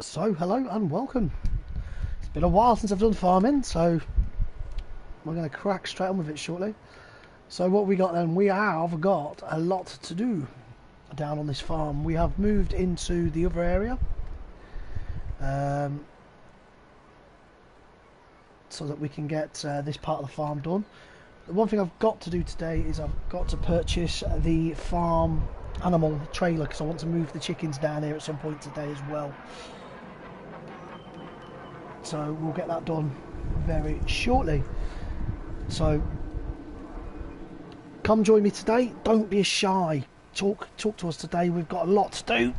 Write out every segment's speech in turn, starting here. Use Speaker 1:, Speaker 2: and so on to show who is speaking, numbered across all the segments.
Speaker 1: So, hello and welcome. It's been a while since I've done farming, so we're going to crack straight on with it shortly. So, what we got then? We have got a lot to do down on this farm. We have moved into the other area, um, so that we can get this part of the farm done. The one thing I've got to do today is I've got to purchase the farm animal trailer because I want to move the chickens down here at some point today as well. So we'll get that done very shortly. So come join me today. Don't be shy. Talk to us today. We've got a lot to do,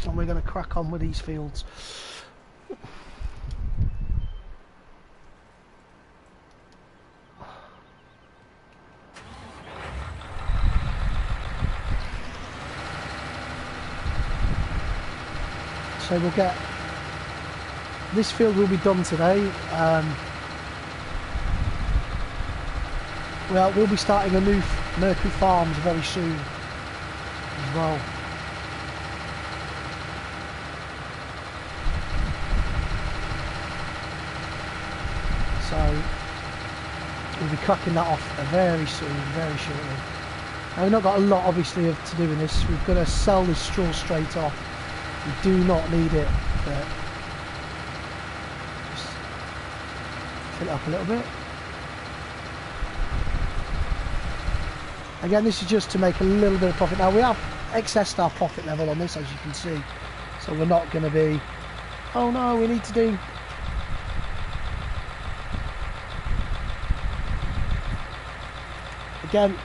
Speaker 1: and we're going to crack on with these fields. So we'll get this field will be done today. We'll be starting a new Mercury Farms very soon as well. So we'll be cracking that off very soon, very shortly. Now, we've not got a lot obviously to do in this. We've got to sell this straw straight off. We do not need it, but just fill it up a little bit. Again, this is just to make a little bit of profit. Now we have excessed our profit level on this, as you can see, so we're not going to be, oh no, we need to do, again,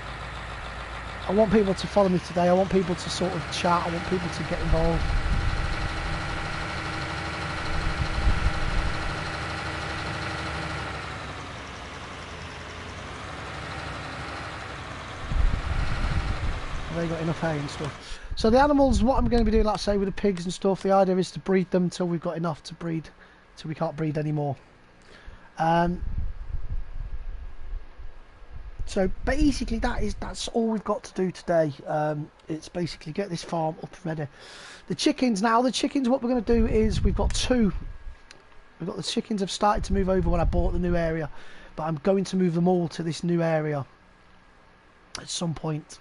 Speaker 1: I want people to follow me today. I want people to sort of chat. I want people to get involved. They got enough hay and stuff. So the animals, what I'm going to be doing, like I say, with the pigs and stuff, the idea is to breed them till we've got enough to breed, till we can't breed anymore. So basically that's all we've got to do today. It's basically get this farm up and ready. The chickens, what we're going to do is we've got the chickens have started to move over when I bought the new area, but I'm going to move them all to this new area at some point.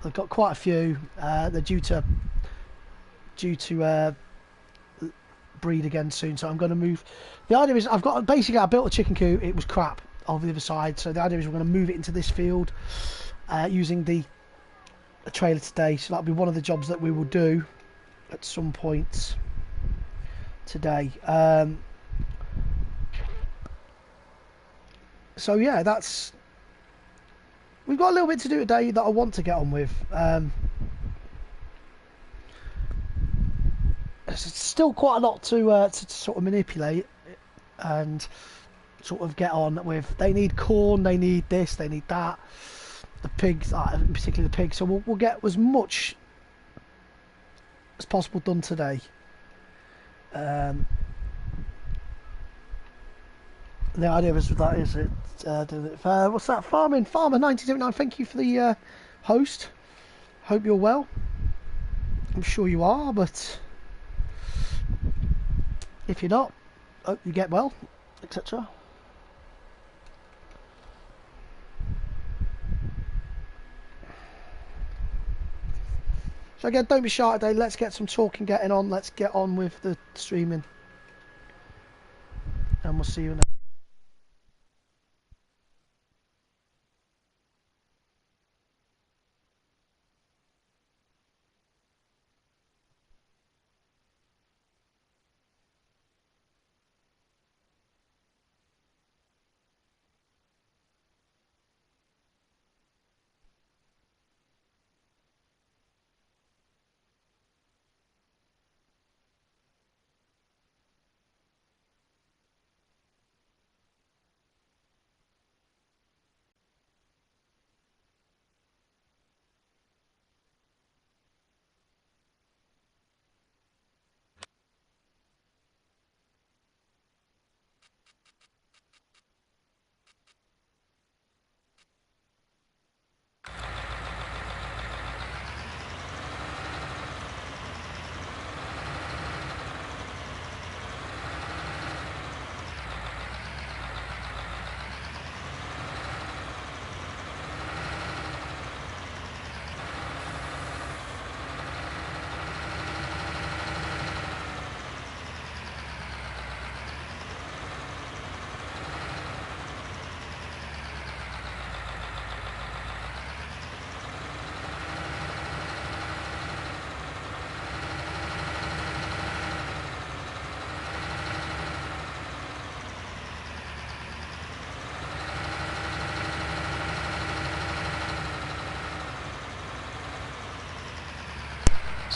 Speaker 1: They've got quite a few. They're due to breed again soon, so I'm going to move. The idea is I built a chicken coop. It was crap over the other side, so the idea is we're going to move it into this field using the trailer today. So that'll be one of the jobs that we will do at some point today. So yeah, we've got a little bit to do today that I want to get on with. There's still quite a lot to sort of manipulate and sort of get on with. They need corn, they need this, they need that. The pigs, particularly the pigs. So we'll get as much as possible done today. The idea is that is it. What's that? Farmer 1979. Thank you for the host. Hope you're well. I'm sure you are, but if you're not, hope you get well, etc. So again, don't be shy today. Let's get some talking getting on. Let's get on with the streaming, and we'll see you in a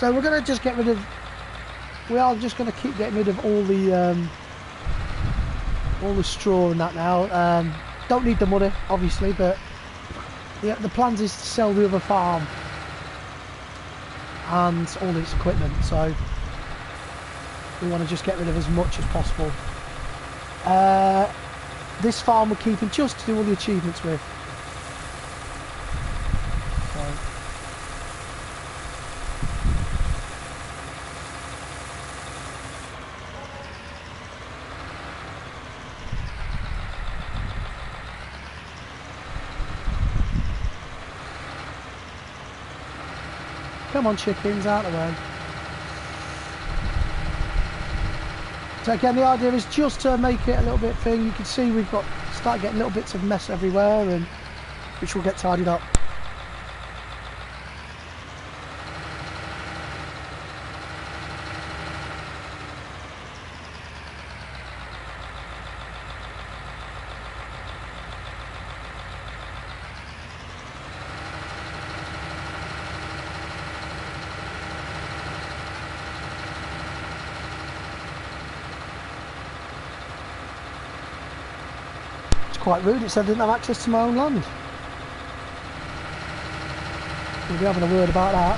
Speaker 1: So we're going to just get rid of, we are just going to keep getting rid of all the straw and that now. Don't need the money, obviously, but the plans is to sell the other farm and all its equipment, so we want to just get rid of as much as possible. This farm we're keeping just to do all the achievements with. Come on, chickens, out of the way. So again, the idea is just to make it a little bit thing. You can see we've got start getting little bits of mess everywhere, and which will get tidied up. Quite rude, it said I didn't have access to my own land. We'll be having a word about that.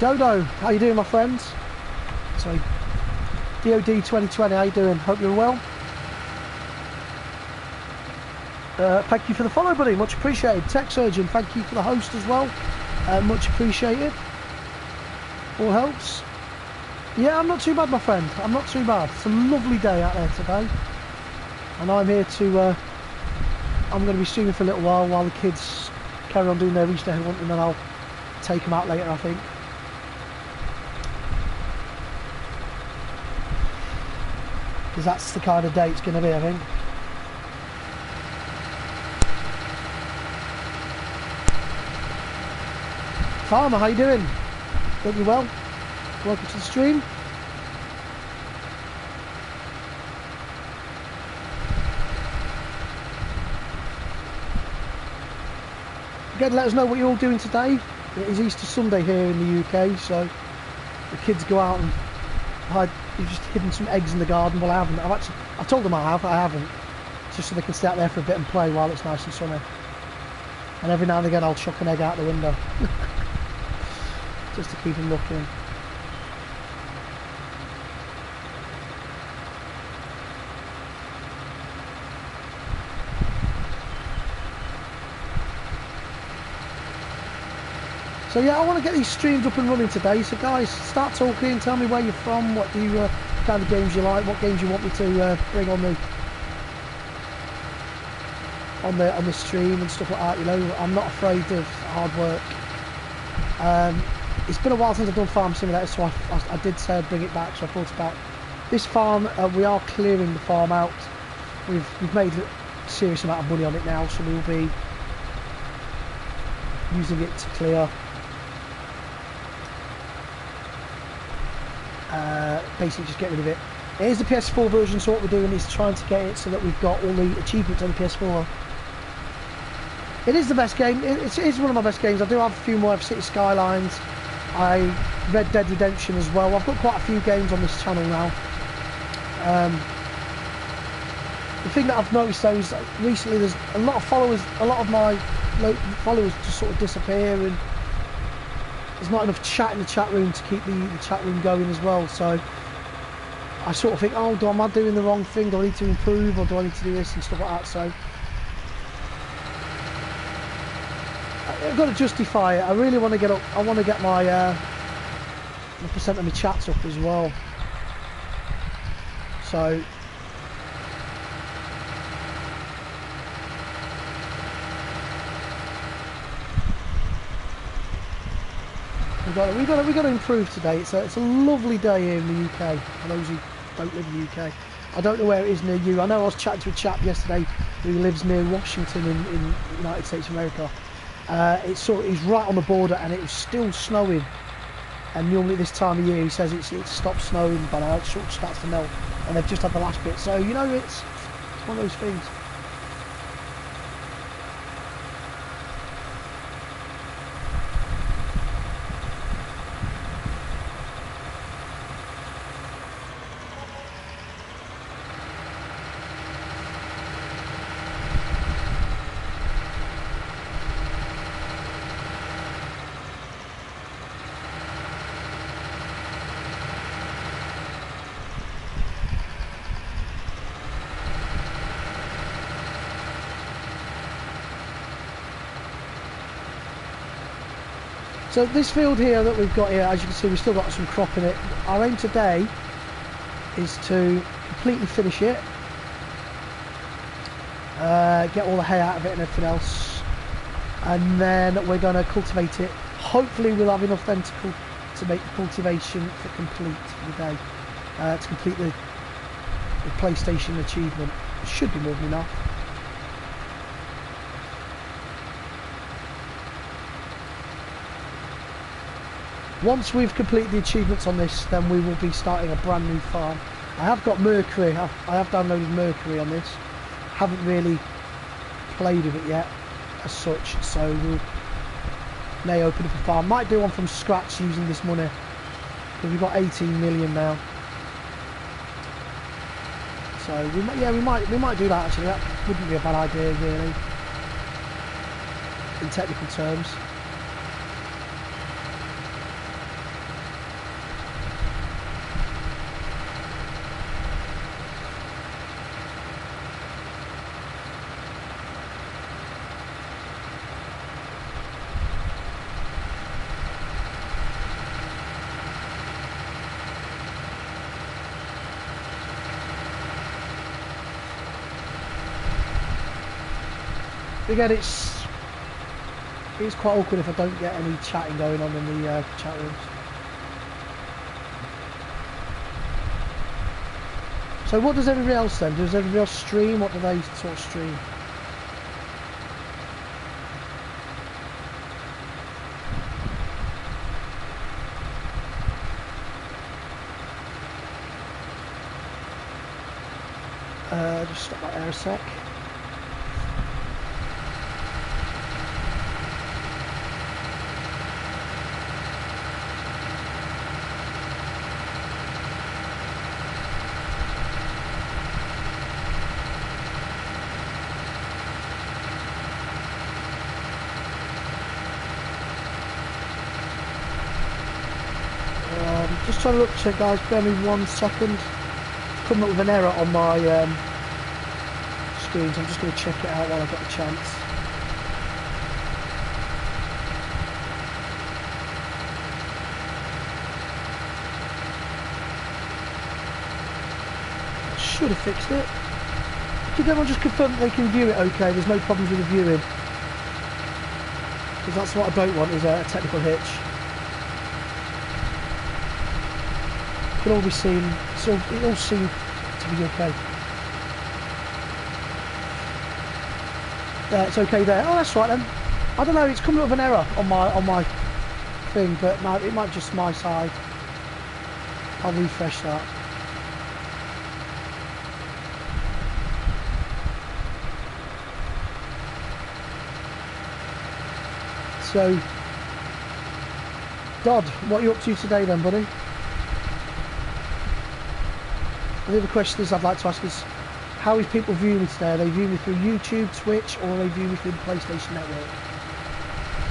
Speaker 1: Dodo, how you doing, my friends? So, DOD 2020, how you doing? Hope you're well. Thank you for the follow, buddy, much appreciated. Tech Surgeon, thank you for the host as well, much appreciated. All helps. Yeah, I'm not too bad, my friend, I'm not too bad. It's a lovely day out there today, and I'm here to, I'm going to be streaming for a little while the kids carry on doing their Easter egg hunt, and then I'll take them out later, I think. Because that's the kind of day it's going to be, I think. Farmer, how you doing? Hope you're well. Welcome to the stream. Again, let us know what you're all doing today. It is Easter Sunday here in the UK, so the kids go out and hide. You've just hidden some eggs in the garden. Well, I haven't. I told them I haven't. Just so they can stay out there for a bit and play while it's nice and sunny. And every now and again I'll chuck an egg out the window. Just to keep them looking. So yeah, I want to get these streams up and running today. So guys, start talking. Tell me where you're from. What do you kind of games you like? What games you want me to bring on the stream and stuff like that. You know, I'm not afraid of hard work. It's been a while since I've done Farm Simulator, so I did say I'd bring it back. So I thought about this farm. We are clearing the farm out. We've made a serious amount of money on it now, so we'll be using it to clear. Basically just get rid of it. Here's the PS4 version, so what we're doing is trying to get it so that we've got all the achievements on the PS4. It is the best game. It is one of my best games. I do have a few more. City Skylines. Red Dead Redemption as well. I've got quite a few games on this channel now. The thing that I've noticed though is that recently there's a lot of my followers just sort of disappear, and there's not enough chat in the chat room to keep the chat room going as well. So I sort of think, oh, am I doing the wrong thing? Do I need to improve, or do I need to do this and stuff like that? So I've got to justify it. I really want to get up. I want to get my the percent of my chats up as well. So we got to improve today. It's a lovely day here in the UK. For those who don't live in the UK, I don't know where it is near you. I know I was chatting to a chap yesterday who lives near Washington in the United States of America. He's right on the border, and it was still snowing. And normally this time of year, he says it stops snowing, but now it sort of starts to melt. and they've just had the last bit. So you know, it's one of those things. So this field here that we've got here, as you can see, we've still got some crop in it. Our aim today is to completely finish it, get all the hay out of it and everything else, and then we're going to cultivate it. Hopefully we'll have enough then to make the cultivation for complete for the day, to complete the PlayStation achievement. It should be more than enough. Once we've completed the achievements on this, then we will be starting a brand new farm. I have got Mercury, I have downloaded Mercury on this. Haven't really played with it yet as such, so we'll may open up a farm. Might do one from scratch using this money, because we've got 18 million now. So we might do that actually. That wouldn't be a bad idea really, in technical terms. Again, it's quite awkward if I don't get any chatting going on in the chat rooms. So what does everybody else then? Does everybody else stream? What do they sort of stream? Just stop that there a sec. Just trying to look, check guys, bear me 1 second. Coming up with an error on my screen, so I'm just going to check it out while I've got the chance. I should have fixed it. Did everyone just confirm that they can view it okay? There's no problems with the viewing? Because that's what I don't want, is a technical hitch. It can all be seen, so it all seemed to be okay. It's okay there. Oh, that's right then. I don't know. It's coming up with an error on my thing, but no, it might just my side. I'll refresh that. So, Dodd, what are you up to today then, buddy? The other questions I'd like to ask is, how is people viewing me today? Are they viewing me through YouTube, Twitch, or are they viewing me through the PlayStation Network?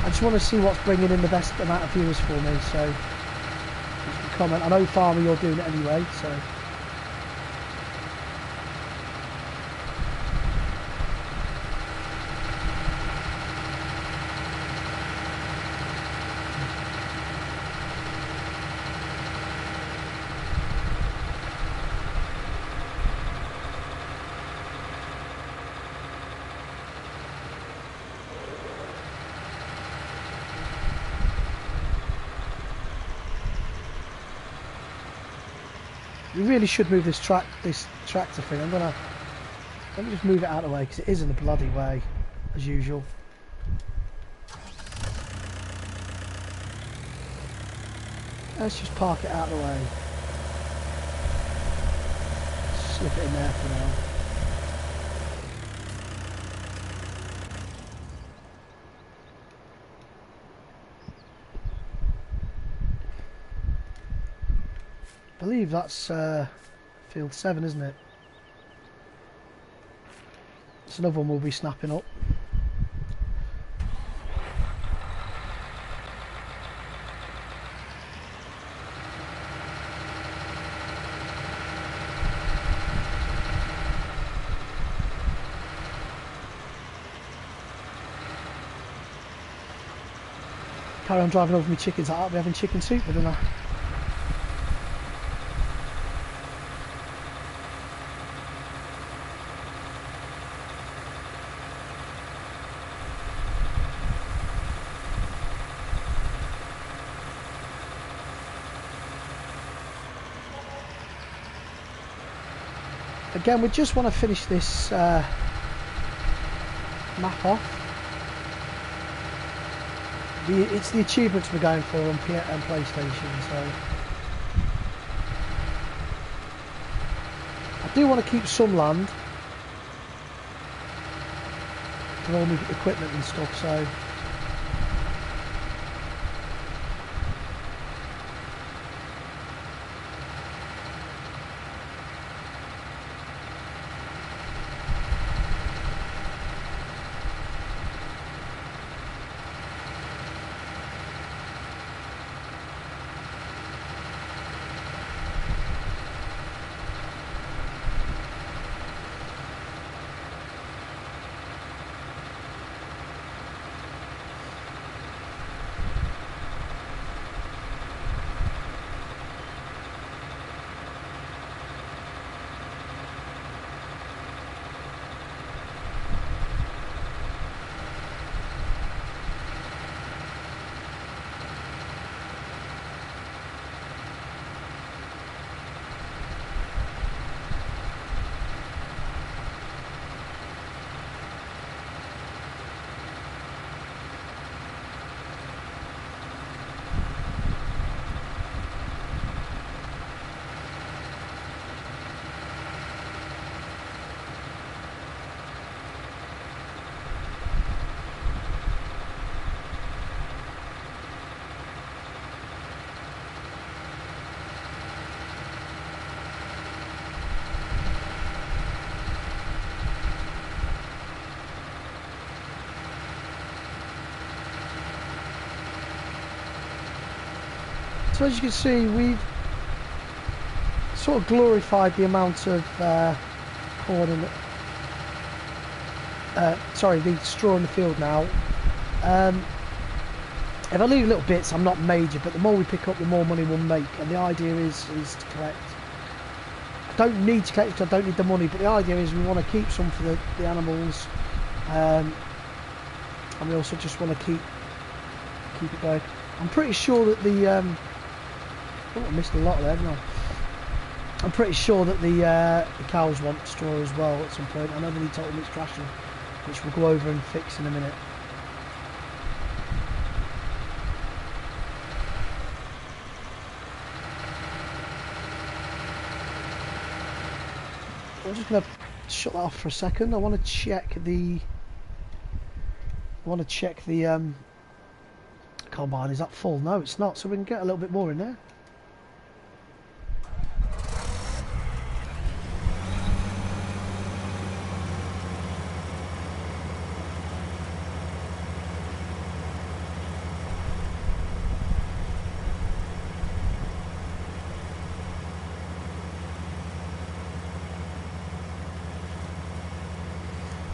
Speaker 1: I just want to see what's bringing in the best amount of viewers for me, so you can comment. I know Farmer, you're doing it anyway, so. We really should move this tractor thing. Let me just move it out of the way because it is in the bloody way, as usual. Let's just park it out of the way. slip it in there for now. I believe that's field 7, isn't it? It's another one we'll be snapping up. Carry on driving over my chickens. I'll be having chicken soup, don't I? Again, we just want to finish this map off. It's the achievements we're going for on PlayStation, so I do want to keep some land for all my equipment and stuff, so so as you can see, we've sort of glorified the amount of corn in the straw in the field now. If I leave little bits, I'm not major, but the more we pick up, the more money we'll make. And the idea is to collect. I don't need to collect because I don't need the money, but the idea is we want to keep some for the animals, and we also just want to keep it going. I'm pretty sure that the oh, I missed a lot there, didn't I? I'm pretty sure that the cows want straw as well at some point. I know they need total mixed ration, which we'll go over and fix in a minute. I'm just going to shut that off for a second. I want to check the combine. Is that full? No, it's not. So we can get a little bit more in there.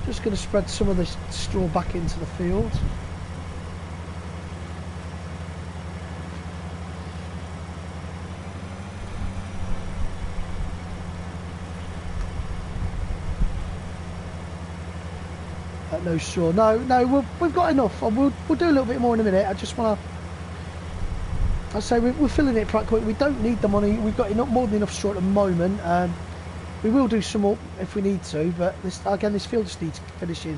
Speaker 1: Just going to spread some of this straw back into the field. No straw. No, we've got enough. We'll do a little bit more in a minute. I just want to. I say we're filling it quite quick. We don't need the money. We've got more than enough straw at the moment. We will do some more if we need to, but this field just needs finishing.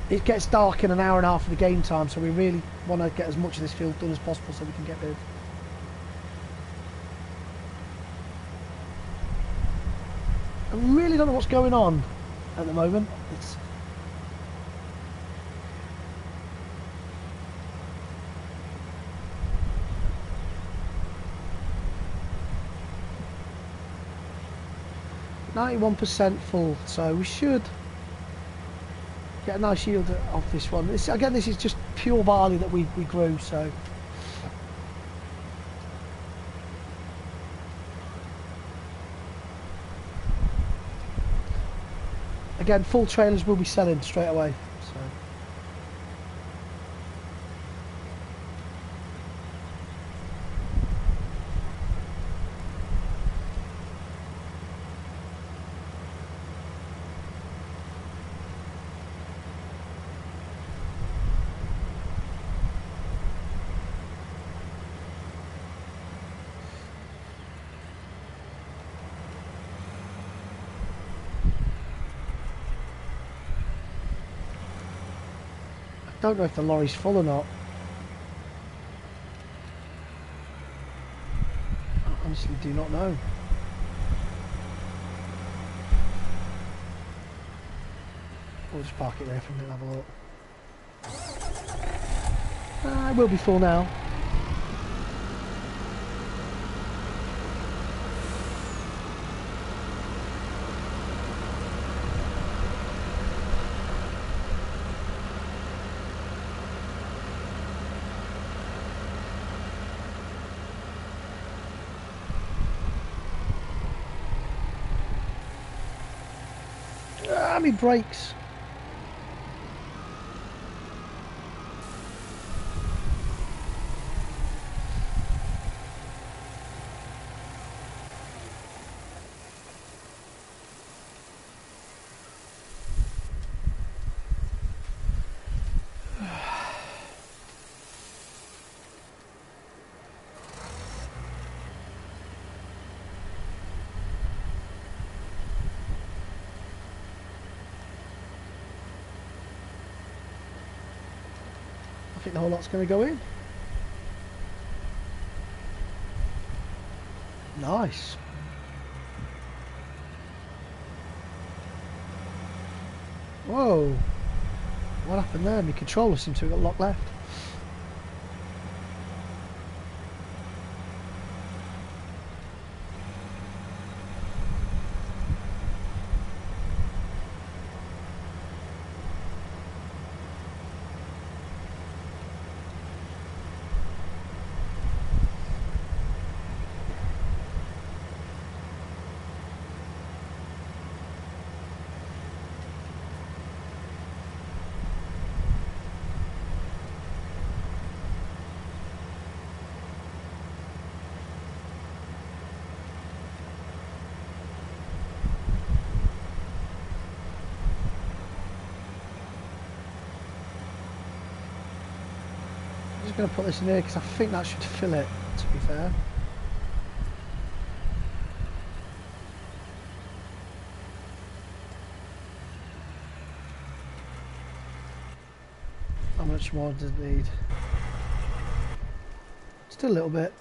Speaker 1: It gets dark in an hour and a half of the game time, so we really want to get as much of this field done as possible so we can get rid of. I really don't know what's going on at the moment. It's %91 full, so we should get a nice yield off this one. Again, this is just pure barley that we grew, so again, full trailers will be selling straight away. So I don't know if the lorry's full or not. I honestly do not know. We'll just park it there for a minute and have a look. It will be full now. My brakes. I think the whole lot's going to go in. Nice. Whoa. What happened there? My controller seemed to have got locked left. I'm just going to put this in here because I think that should fill it, to be fair. How much more does it need? Still a little bit.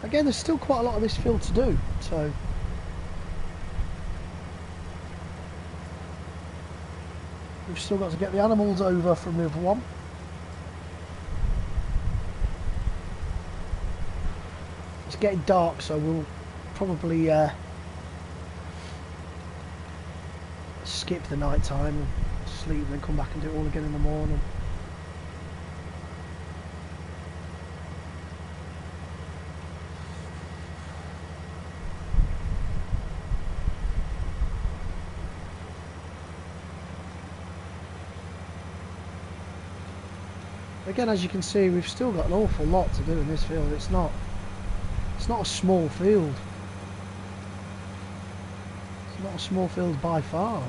Speaker 1: Again, there's still quite a lot of this field to do, so we've still got to get the animals over from the other one. It's getting dark, so we'll probably skip the night time and sleep and then come back and do it all again in the morning. Again, as you can see, we've still got an awful lot to do in this field. It's not a small field. It's not a small field by far.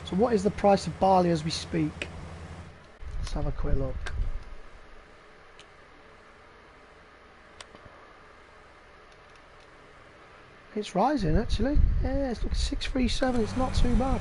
Speaker 1: So what is the price of barley as we speak? Let's have a quick look. It's rising actually. Yeah, it's looking 637. It's not too bad.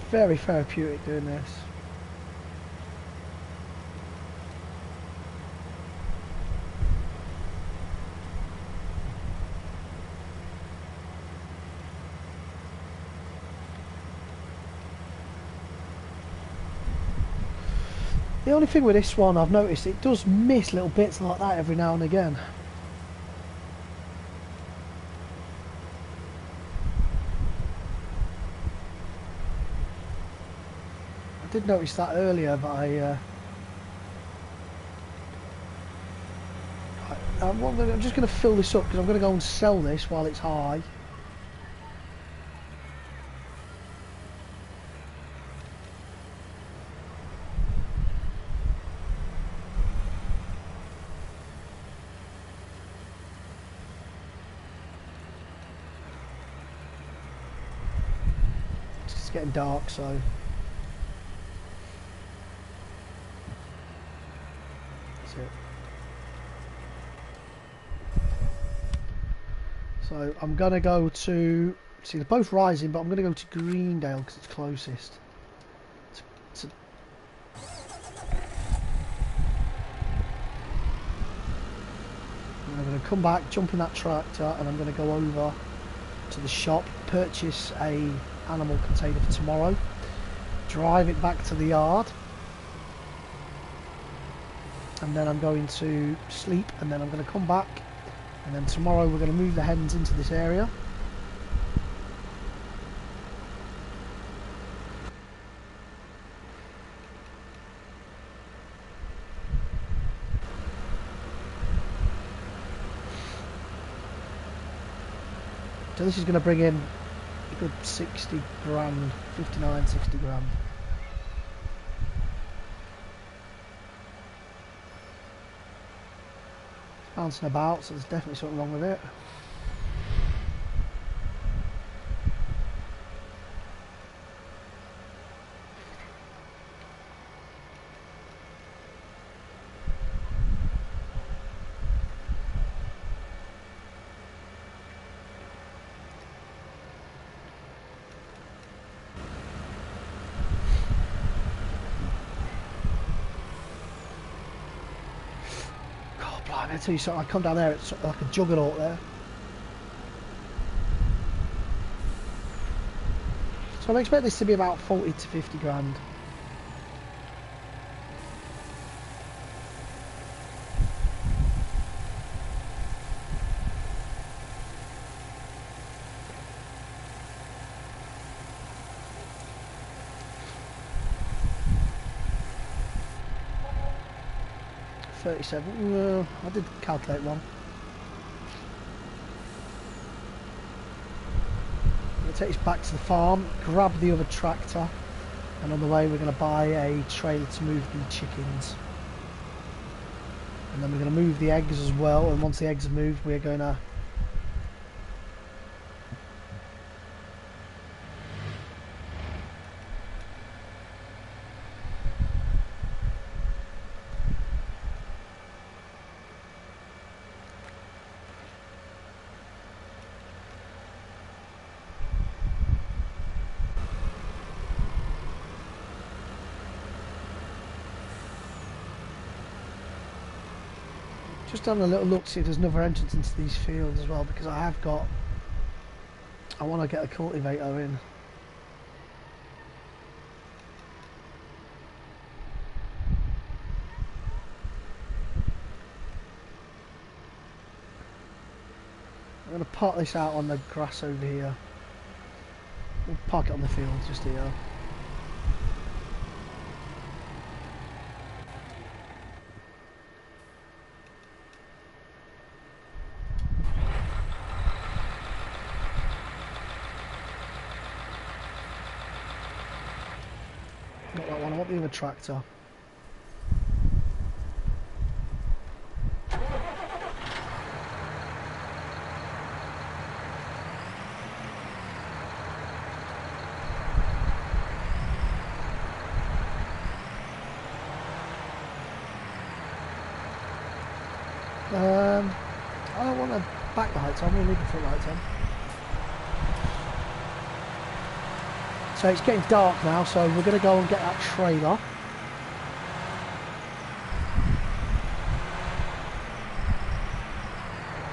Speaker 1: very therapeutic doing this. The only thing with this one I've noticed, it does miss little bits like that every now and again. I did notice that earlier, but I'm just going to fill this up because I'm going to go and sell this while it's high. It's getting dark, so that's it. So I'm going to go to, see, they're both rising, but I'm going to go to Greendale because it's closest. And I'm going to come back, jump in that tractor, and I'm going to go over to the shop, purchase a animal container for tomorrow, drive it back to the yard, and then I'm going to sleep, and then I'm going to come back, and then tomorrow we're going to move the hens into this area. So this is going to bring in a good 60 grand, 59, 60 grand. It's bouncing about, so there's definitely something wrong with it. I tell you something, I come down there, it's like a juggernaut there. So I expect this to be about 40 to 50 grand. $37, I did calculate wrong. I'm going to take this back to the farm, grab the other tractor, and on the way we're going to buy a trailer to move the chickens. And then we're going to move the eggs as well, and once the eggs are moved we're going to just having a little look to see if there's another entrance into these fields as well, because I want to get a cultivator in. I'm going to park this out on the grass over here. We'll park it on the field just here. Got that one, I want the other tractor. I don't want the back lights on, I'm going to leave the front lights on. So it's getting dark now, so we're going to go and get that trailer.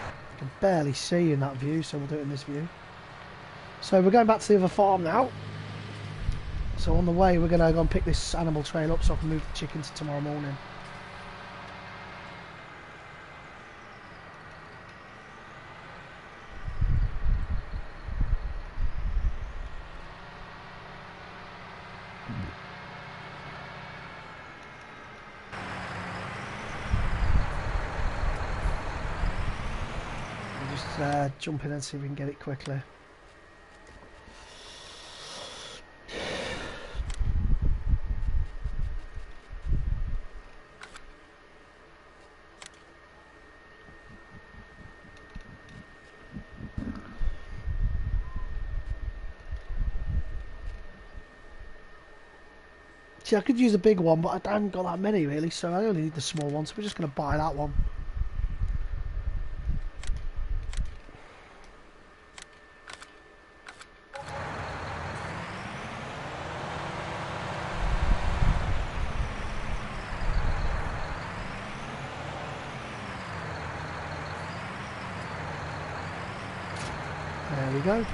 Speaker 1: I can barely see in that view, so we'll do it in this view. So we're going back to the other farm now. So on the way we're going to go and pick this animal trail up so I can move the chickens tomorrow morning. We'll just jump in and see if we can get it quickly. See, I could use a big one, but I haven't got that many really, so I only need the small one, so we're just going to buy that one. There we go.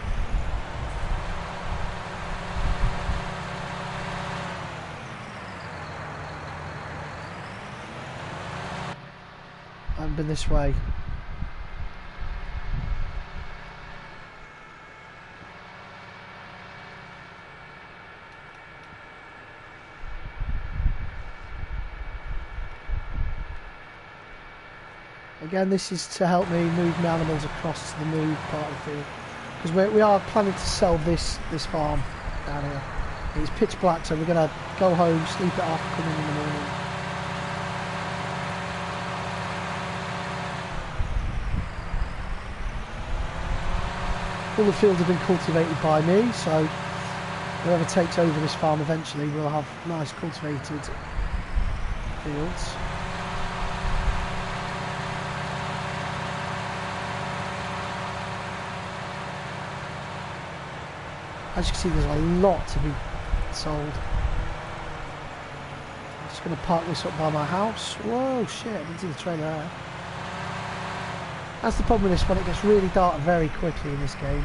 Speaker 1: I haven't been this way. Again, this is to help me move my animals across to the new part of the field. Because we are planning to sell this farm down here. It's pitch black, so we're going to go home, sleep it off, come in the morning. All the fields have been cultivated by me, so whoever takes over this farm eventually will have nice cultivated fields. As you can see, there's a lot to be sold. I'm just going to park this up by my house. Whoa, shit, I didn't see the trailer there. That's the problem with this one, it gets really dark very quickly in this game.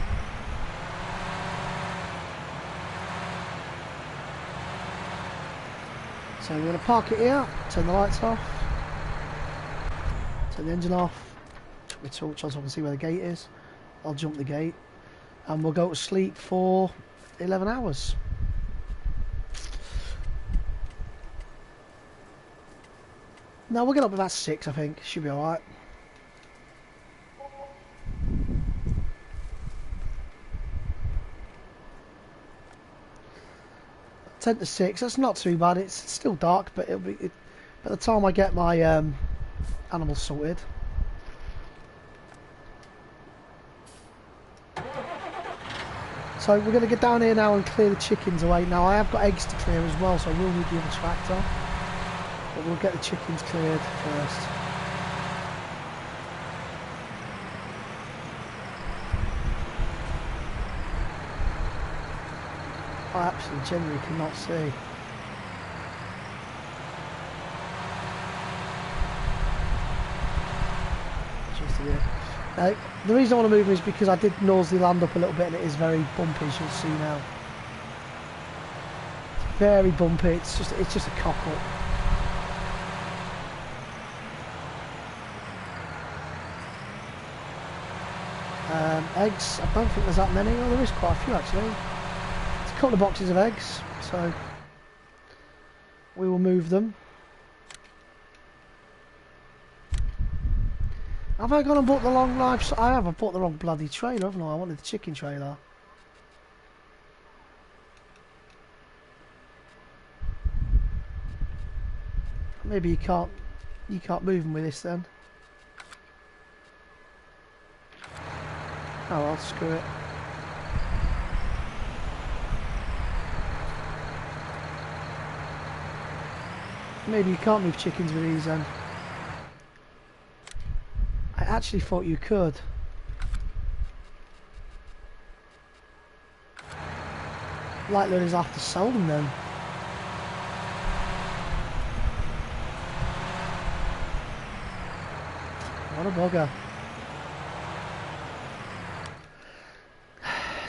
Speaker 1: So we're going to park it here, turn the lights off, turn the engine off, put my torch on so I can see where the gate is. I'll jump the gate and we'll go to sleep for 11 hours. No, we'll get up about 6 I think, should be alright. 10 to 6, that's not too bad. It's still dark, but it'll be by the time I get my animals sorted. So we're going to get down here now and clear the chickens away. Now I have got eggs to clear as well, so I will need the other tractor, but we'll get the chickens cleared first. I absolutely genuinely cannot see. The reason I want to move is because I did nose the land up a little bit and it is very bumpy, as you'll see now. It's very bumpy, it's just a cock up. Eggs, I don't think there's that many. Oh, there is quite a few actually. A couple of boxes of eggs, so we will move them. Have I gone and bought the long life? I have. I bought the wrong bloody trailer, haven't I? I wanted the chicken trailer. Maybe you can't move them with this then. Oh well, screw it. Maybe you can't move chickens with these then. I actually thought you could. Likely is I'll have to sell them then. What a bugger.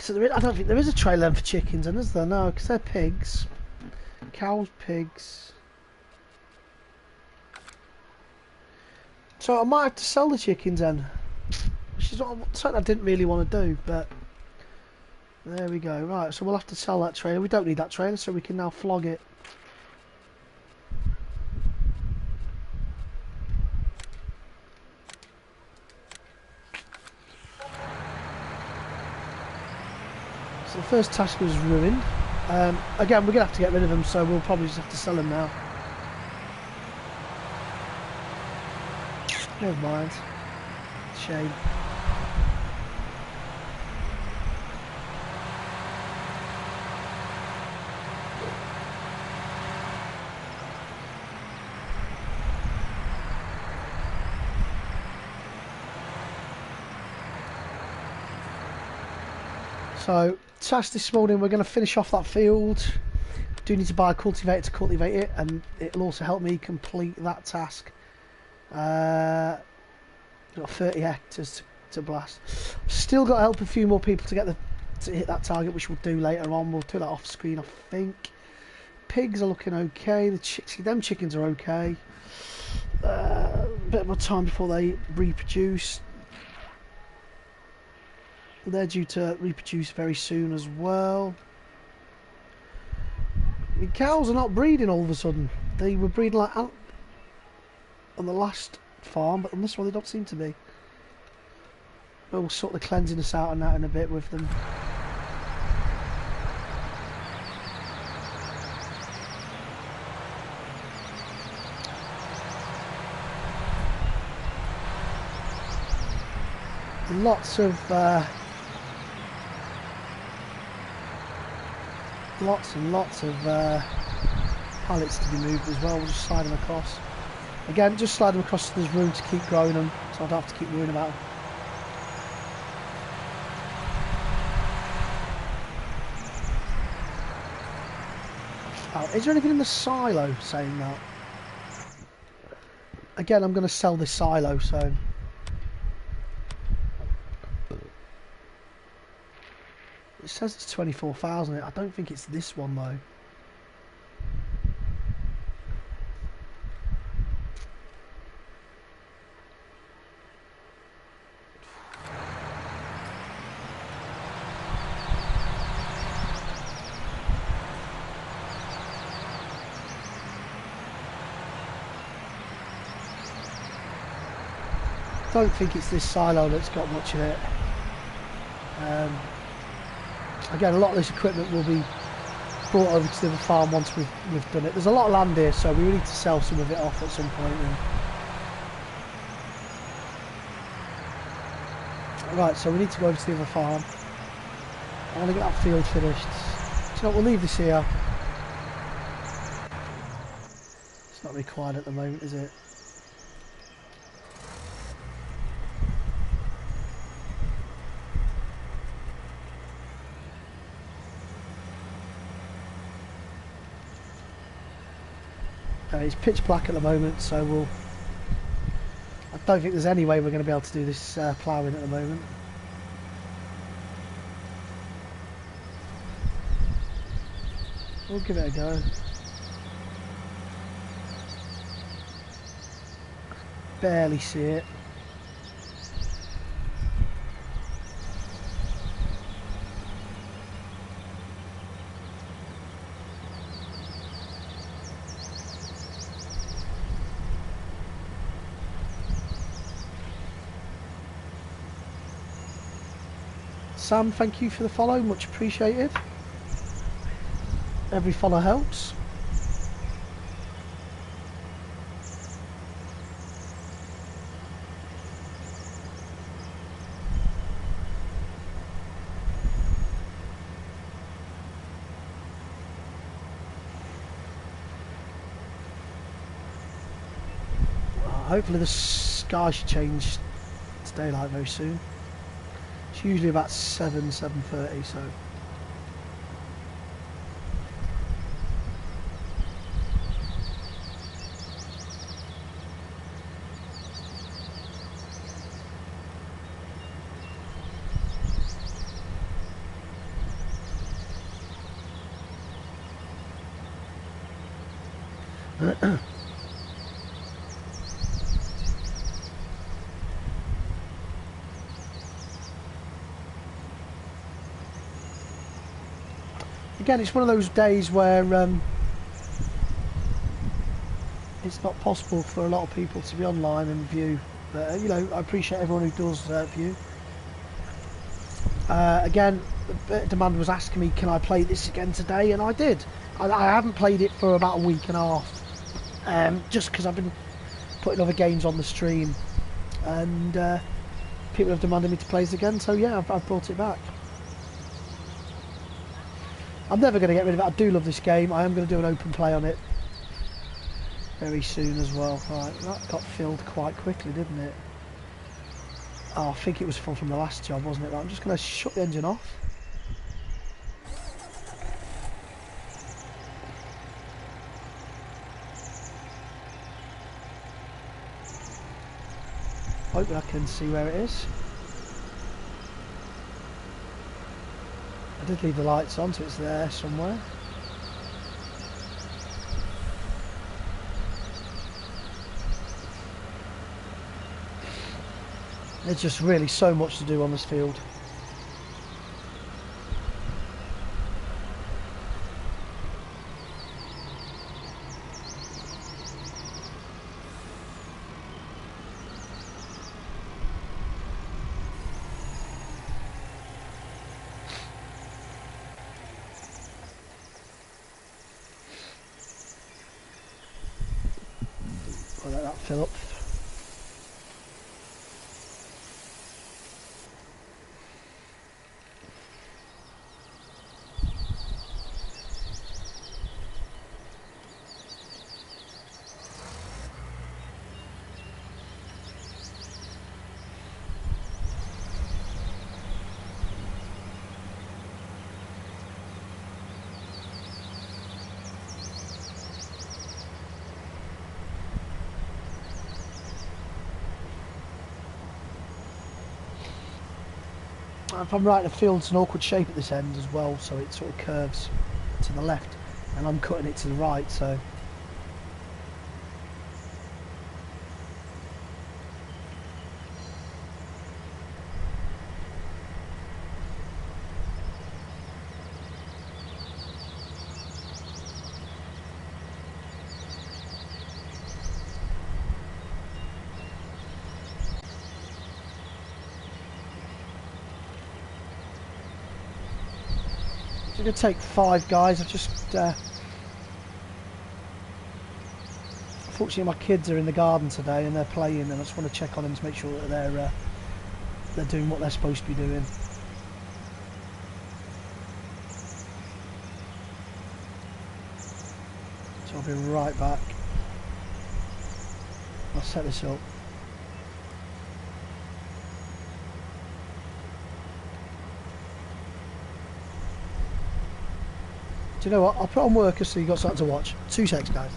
Speaker 1: So I don't think there is a trailer then for chickens, and is there? No, because they're pigs. Cows, pigs. So I might have to sell the chickens then. Which is something I didn't really want to do, but there we go. Right, so we'll have to sell that trailer. We don't need that trailer, so we can now flog it. So the first task was ruined. Again, we're going to have to get rid of them, so we'll probably just have to sell them now. Never mind. Shame. So, task this morning, we're going to finish off that field. Do need to buy a cultivator to cultivate it, and it'll also help me complete that task. Got 30 hectares to blast. Still got to help a few more people to hit that target, which we'll do later on. We'll do that off screen, I think. Pigs are looking okay. Them chickens are okay. A bit more time before they reproduce. They're due to reproduce very soon as well. I mean, cows are not breeding all of a sudden. They were breeding like on the last farm, but on this one they don't seem to be. But we'll sort the cleansiness out and that in a bit with them. Lots and lots of pallets to be moved as well. We'll just slide them across. Again, just slide them across so there's room to keep growing them, so I don't have to keep worrying about them. Oh, is there anything in the silo saying that? Again, I'm going to sell this silo, so... It says it's 24,000. I don't think it's this one though. I don't think it's this silo that's got much of it. Again, a lot of this equipment will be brought over to the farm once we've done it. There's a lot of land here, so we need to sell some of it off at some point. Right, so we need to go over to the other farm. I want to get that field finished. So, you know, we'll leave this here. It's not required at the moment, is it? It's pitch black at the moment, so I don't think there's any way we're going to be able to do this ploughing at the moment. We'll give it a go. Barely see it. Sam, thank you for the follow, much appreciated. Every follow helps. Hopefully the sky should change to daylight very soon. It's usually about 7:30, so Again, it's one of those days where it's not possible for a lot of people to be online and view. But, you know, I appreciate everyone who does view. Again, Demand was asking me, can I play this again today? And I did. I haven't played it for about a week and a half. Just because I've been putting other games on the stream. And people have demanded me to play it again. So, yeah, I've brought it back. I'm never going to get rid of it. I do love this game. I am going to do an open play on it very soon as well. Right, that got filled quite quickly, didn't it? Oh, I think it was from the last job, wasn't it? Right, I'm just going to shut the engine off. Hope I can see where it is. I did leave the lights on, so it's there somewhere. There's just really so much to do on this field. I'll let that fill up. If I'm right, the field's an awkward shape at this end as well, so it sort of curves to the left, and I'm cutting it to the right, so it's going to take 5 guys. I've just unfortunately my kids are in the garden today and they're playing, and I just want to check on them to make sure that they're doing what they're supposed to be doing. So I'll be right back. I'll set this up. Do you know what? I'll put on workers so you've got something to watch. 2 secs, guys.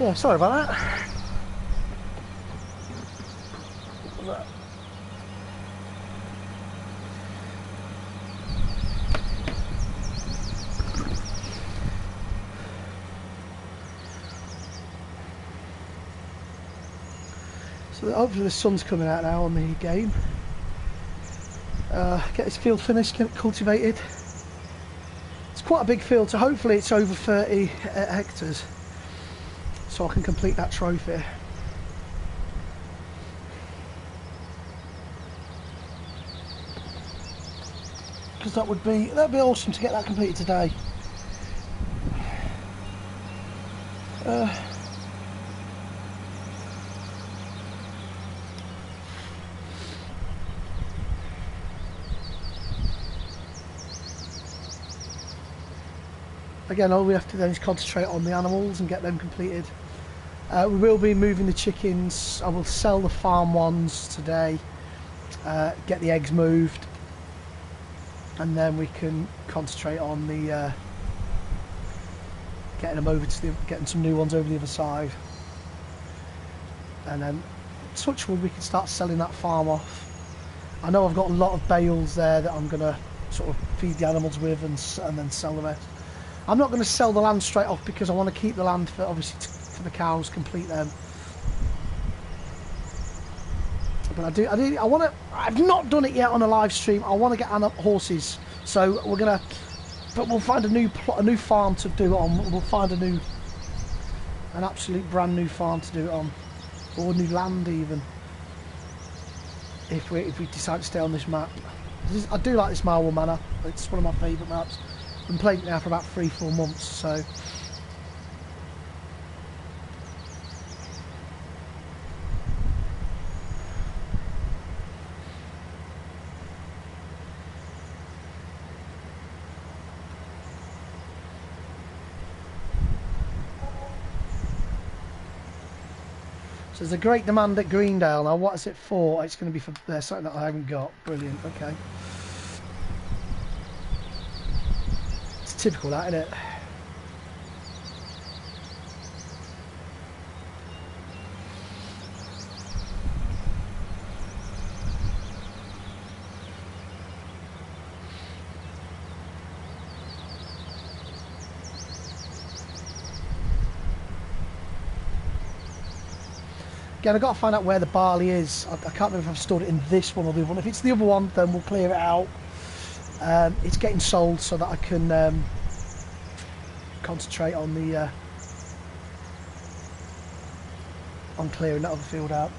Speaker 1: Yeah, sorry about that. So hopefully the sun's coming out now on the game. Get this field finished, get it cultivated. It's quite a big field, so hopefully it's over 30 hectares, so I can complete that trophy. Because that'd be awesome to get that completed today. Again, all we have to then is concentrate on the animals and get them completed. We will be moving the chickens. I will sell the farm ones today, get the eggs moved, and then we can concentrate on the getting them over to getting some new ones over the other side. And then, touch wood, we can start selling that farm off. I know I've got a lot of bales there that I'm going to sort of feed the animals with and then sell the rest. I'm not going to sell the land straight off because I want to keep the land for obviously for the cows, complete them. But I want to. I've not done it yet on a live stream. I want to get horses, so we're gonna. But we'll find a new farm to do it on. We'll find an absolute brand new farm to do it on, or new land even. If we decide to stay on this map, I do like this Marwell Manor. It's one of my favourite maps. I've been playing it now for about 3-4 months, so. So there's a great demand at Greendale. Now what is it for? It's going to be for something that I haven't got. Brilliant, okay. It's typical that, isn't it? Again, I've got to find out where the barley is. I can't remember if I've stored it in this one or the other one. If it's the other one, then we'll clear it out. It's getting sold so that I can concentrate on the on clearing that other field out.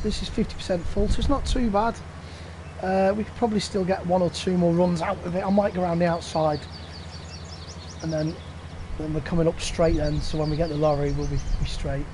Speaker 1: This is 50% full, so it's not too bad. We could probably still get 1 or 2 more runs out of it. I might go around the outside, and then we're coming up straight then, so when we get the lorry we'll be straight.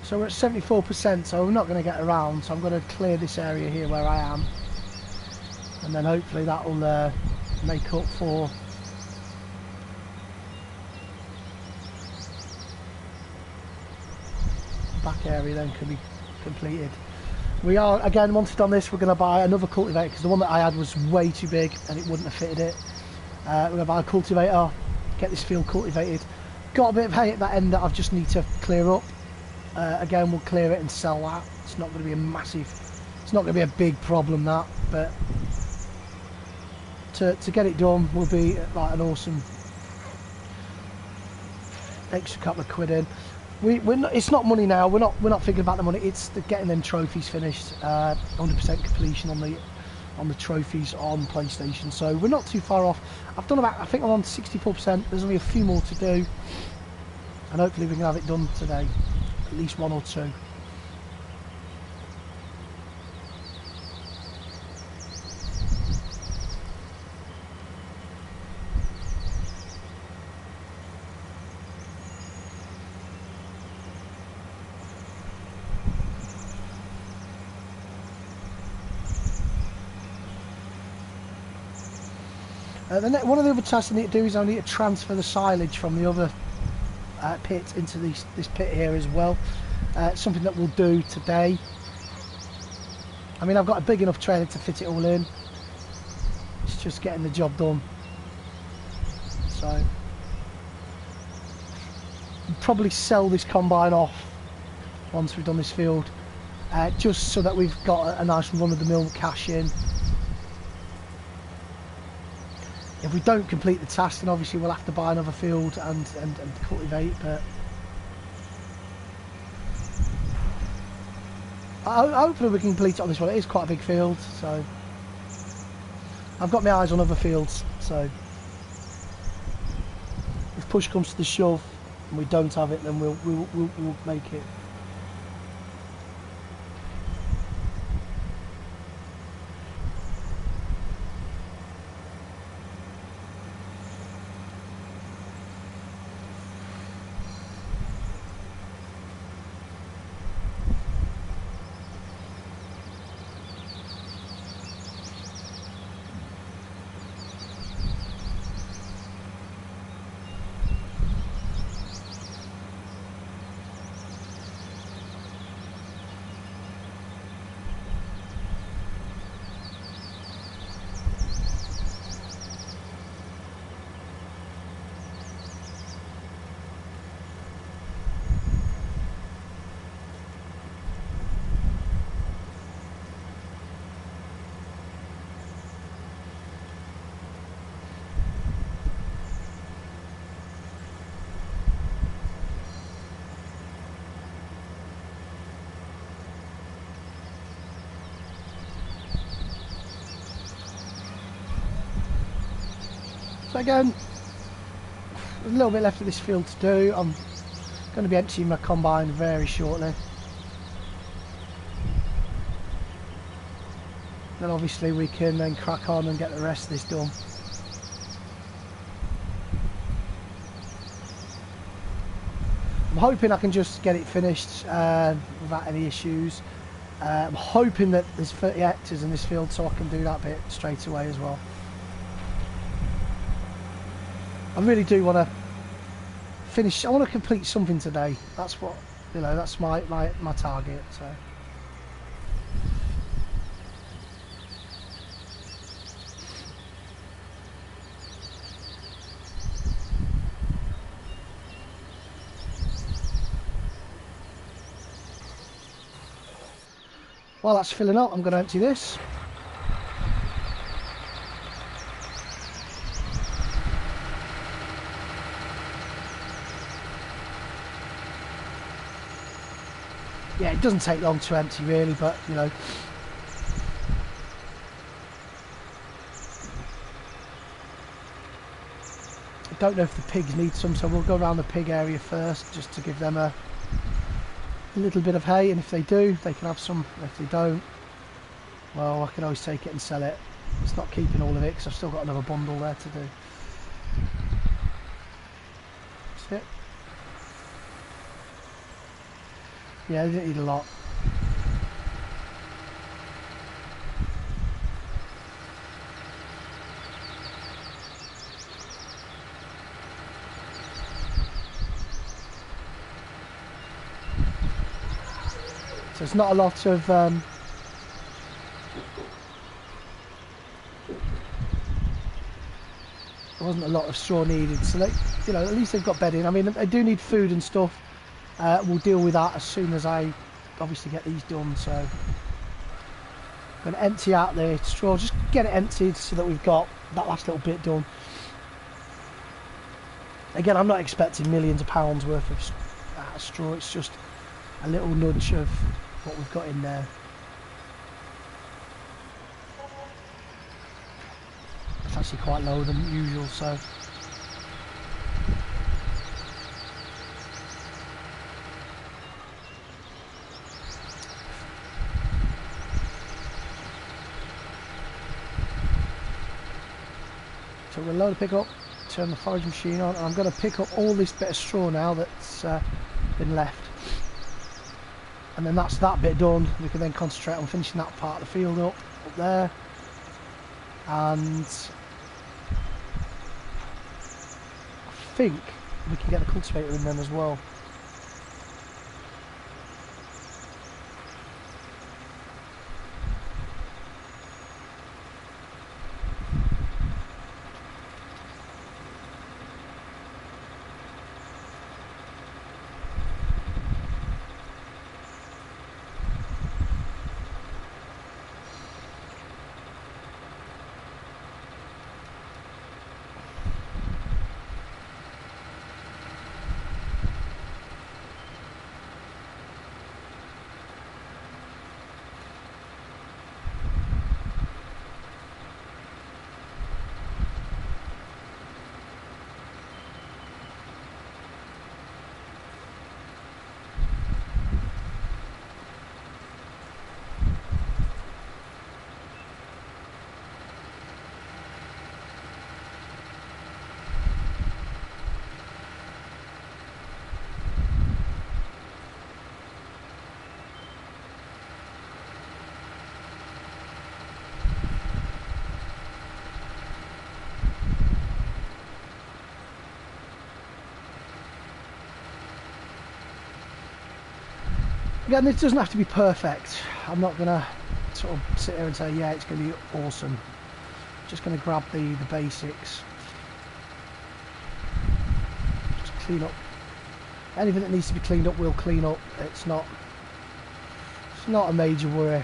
Speaker 1: So we're at 74%, so we're not going to get around, so I'm going to clear this area here where I am, and then hopefully that will make up for the back area then can be completed. We are again wanted on this. We're going to buy another cultivator because the one that I had was way too big and it wouldn't have fitted it. We're going to buy a cultivator, get this field cultivated. Got a bit of hay at that end that I just need to clear up. Again, we'll clear it and sell that. It's not going to be a massive, it's not going to be a big problem that, but to get it done will be like an awesome extra couple of quid in. We're not, it's not money now. We're not thinking about the money. It's getting them trophies finished. 100% completion on the trophies on PlayStation. So we're not too far off. I've done about, I think I'm on 64%. There's only a few more to do, and hopefully we can have it done today. At least one or two. One of the other tasks I need to do is I need to transfer the silage from the other pit into this pit here as well. Something that we'll do today. I mean, I've got a big enough trailer to fit it all in. It's just getting the job done. So I'll probably sell this combine off once we've done this field, just so that we've got a nice run-of-the-mill cash in. If we don't complete the task, then obviously we'll have to buy another field and cultivate, but hopefully we can complete it on this one. It is quite a big field, so I've got my eyes on other fields, so if push comes to the shove and we don't have it, then we'll make it. So again, there's a little bit left of this field to do. I'm going to be emptying my combine very shortly. Then obviously we can then crack on and get the rest of this done. I'm hoping I can just get it finished without any issues. I'm hoping that there's 30 hectares in this field, so I can do that bit straight away as well. I really do want to finish. I want to complete something today. That's what, you know, that's my target. So while that's filling up, I'm going to empty this. Yeah, it doesn't take long to empty really, but you know, I don't know if the pigs need some, so we'll go around the pig area first just to give them a little bit of hay, and if they do, they can have some. If they don't, well, I can always take it and sell it. It's not keeping all of it because I've still got another bundle there to do. That's it. Yeah, they didn't eat a lot. So it's not a lot of there wasn't a lot of straw needed, so they, you know, at least they've got bedding. I mean, they do need food and stuff. We'll deal with that as soon as I obviously get these done. So I'm going to empty out the straw, just get it emptied so that we've got that last little bit done. Again, I'm not expecting millions of pounds worth of straw. It's just a little nudge of what we've got in there. It's actually quite lower than usual, so we'll load the pick up, turn the forage machine on, and I'm going to pick up all this bit of straw now that's been left. And then that's that bit done. We can then concentrate on finishing that part of the field up there. And I think we can get the cultivator in then as well. Again, this doesn't have to be perfect. I'm not going to sort of sit here and say, yeah, it's going to be awesome. Just going to grab the basics. Just clean up. Anything that needs to be cleaned up, we'll clean up. It's not a major worry.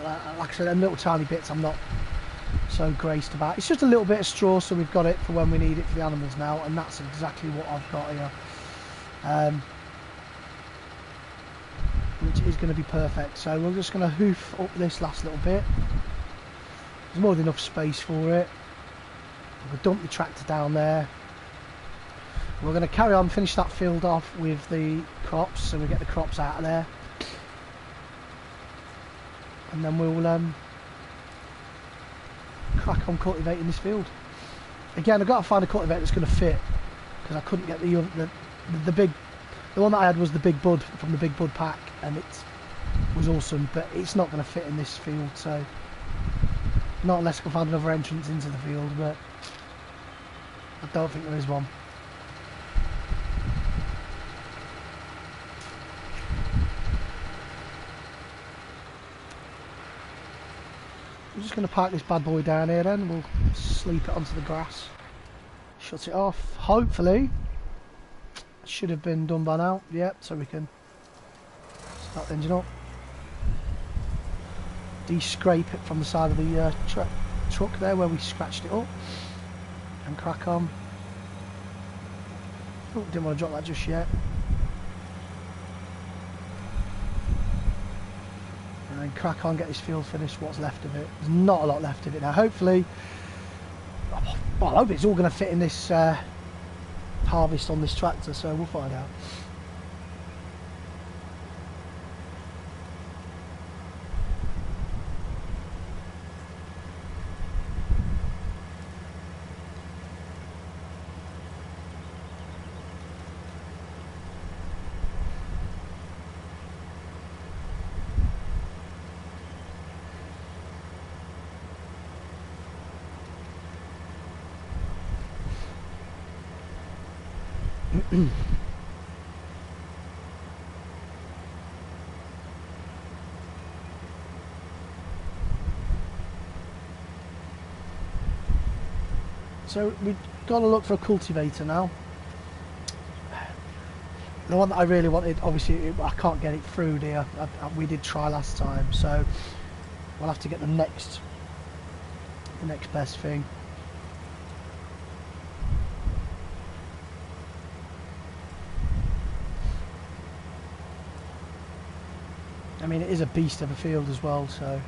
Speaker 1: Like I said, them little tiny bits I'm not so graced about. It's just a little bit of straw, so we've got it for when we need it for the animals now, and that's exactly what I've got here. Which is going to be perfect. So we're just going to hoof up this last little bit. There's more than enough space for it. We'll dump the tractor down there. We're going to carry on, finish that field off with the crops, so we get the crops out of there. And then we'll crack on cultivating this field. Again, I've got to find a cultivator that's going to fit, because I couldn't get the big. The one that I had was the Big Bud from the Big Bud pack, and it was awesome, but it's not going to fit in this field, so not unless I can find another entrance into the field, but I don't think there is one. I'm just going to park this bad boy down here then, we'll sleep it onto the grass, shut it off, hopefully. Should have been done by now. Yep, so we can start the engine up. De-scrape it from the side of the truck there where we scratched it up, and crack on. Oh, didn't want to drop that just yet. And then crack on, get this field finished, what's left of it. There's not a lot left of it now. Hopefully, well, I hope it's all going to fit in this harvest on this tractor, so we'll find out. So we've got to look for a cultivator now. The one that I really wanted, obviously I can't get it through here. We did try last time, so we'll have to get the next best thing. I mean, it is a beast of a field as well, so.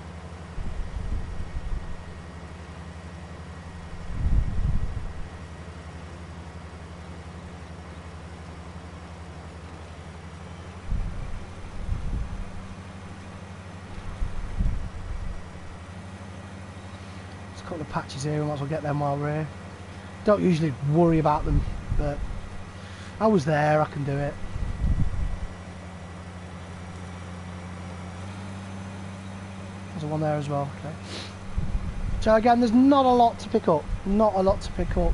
Speaker 1: There's a couple of patches here, we might as well get them while we're here. Don't usually worry about them, but I was there, I can do it. There's one there as well. Okay. So again, there's not a lot to pick up. Not a lot to pick up.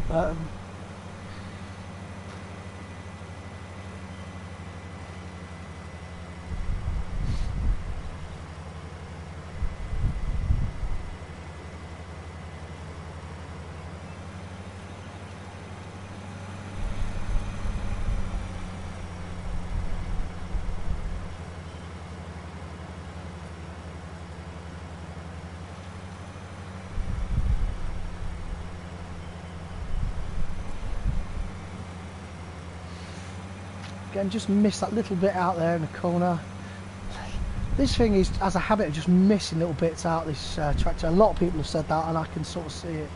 Speaker 1: Again, just miss that little bit out there in the corner. This thing has a habit of just missing little bits out this tractor. A lot of people have said that, and I can sort of see it.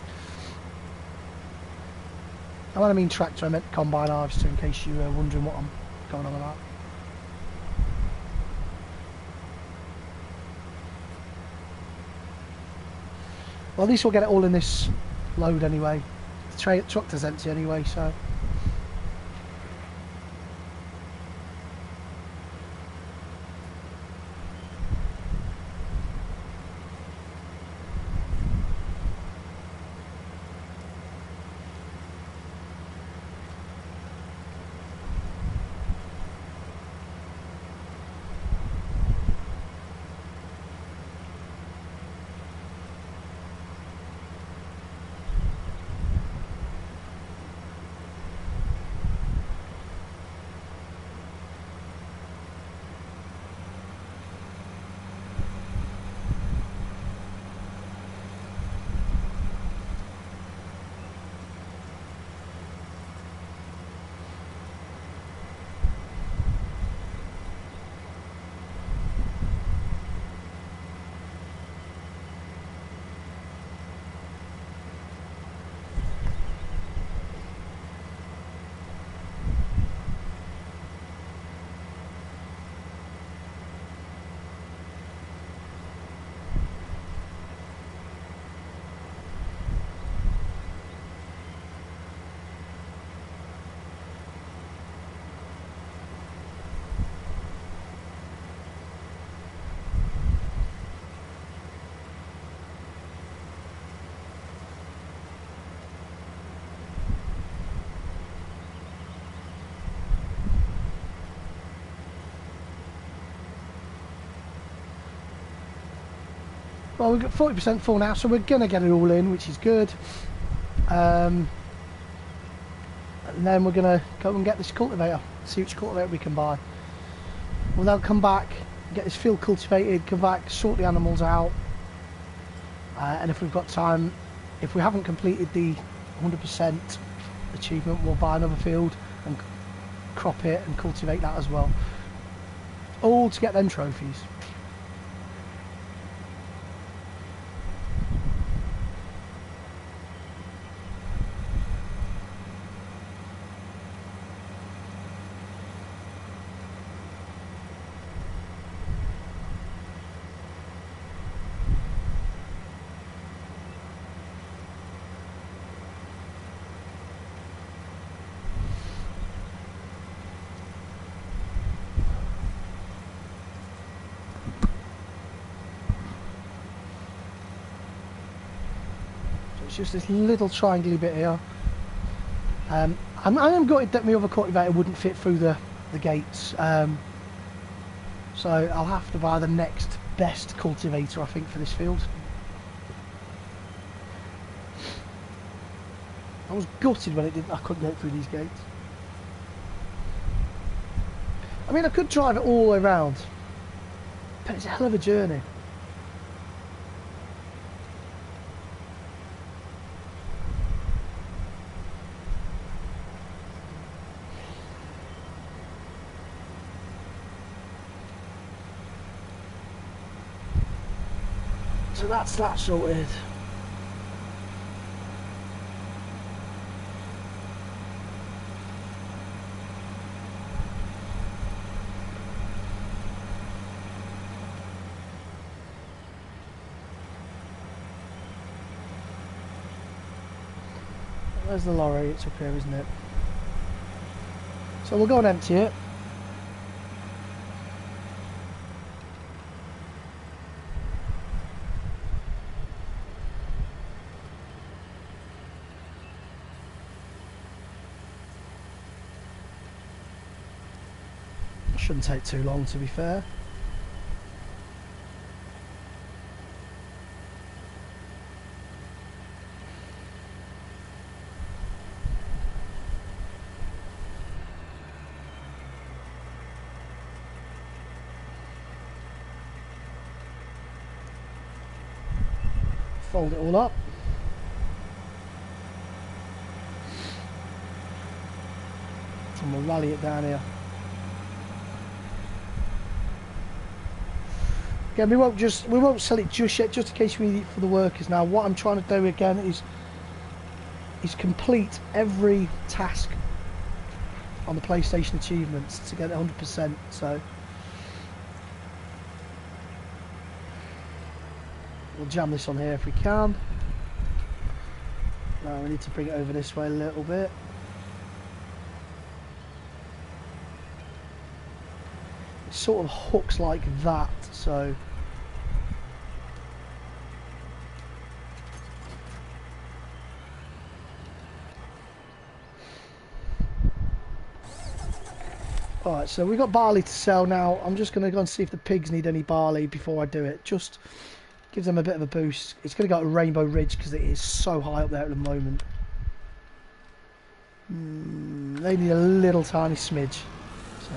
Speaker 1: And when I mean tractor, I meant combine harvester, in case you were wondering what I'm going on about. Well, at least we'll get it all in this load anyway. The tractor's empty anyway, so. Well, we've got 40% full now, so we're going to get it all in, which is good. And then we're going to go and get this cultivator, see which cultivator we can buy. We'll then come back, get this field cultivated, come back, sort the animals out. And if we've got time, if we haven't completed the 100% achievement, we'll buy another field and crop it and cultivate that as well. All to get them trophies. It's just this little triangle bit here. I am gutted that my other cultivator wouldn't fit through the gates. So I'll have to buy the next best cultivator, I think, for this field. I was gutted when I couldn't get through these gates. I mean, I could drive it all the way around, but it's a hell of a journey. So that's that sorted. There's the lorry, it's up here, isn't it? So we'll go and empty it. Shouldn't take too long, to be fair. Fold it all up. And we'll rally it down here. Again, we won't sell it just yet, just in case we need it for the workers. Now, what I'm trying to do again is complete every task on the PlayStation achievements to get 100%. So we'll jam this on here if we can. Now we need to bring it over this way a little bit. It sort of hooks like that, so alright, so we've got barley to sell now. I'm just going to go and see if the pigs need any barley before I do it. Just give them a bit of a boost. It's going to go to Rainbow Ridge because it is so high up there at the moment. They need a little tiny smidge. So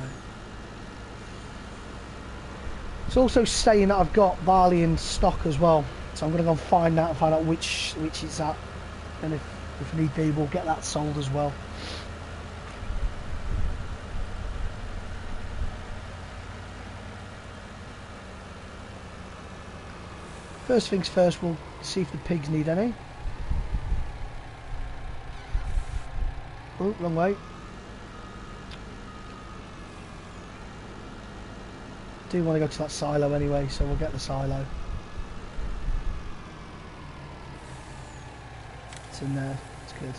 Speaker 1: it's also saying that I've got barley in stock as well. So I'm going to go and find that and find out which it's at. And if need be, we'll get that sold as well. First things first, we'll see if the pigs need any. Oh, wrong way. Do want to go to that silo anyway, so we'll get the silo. It's in there, it's good.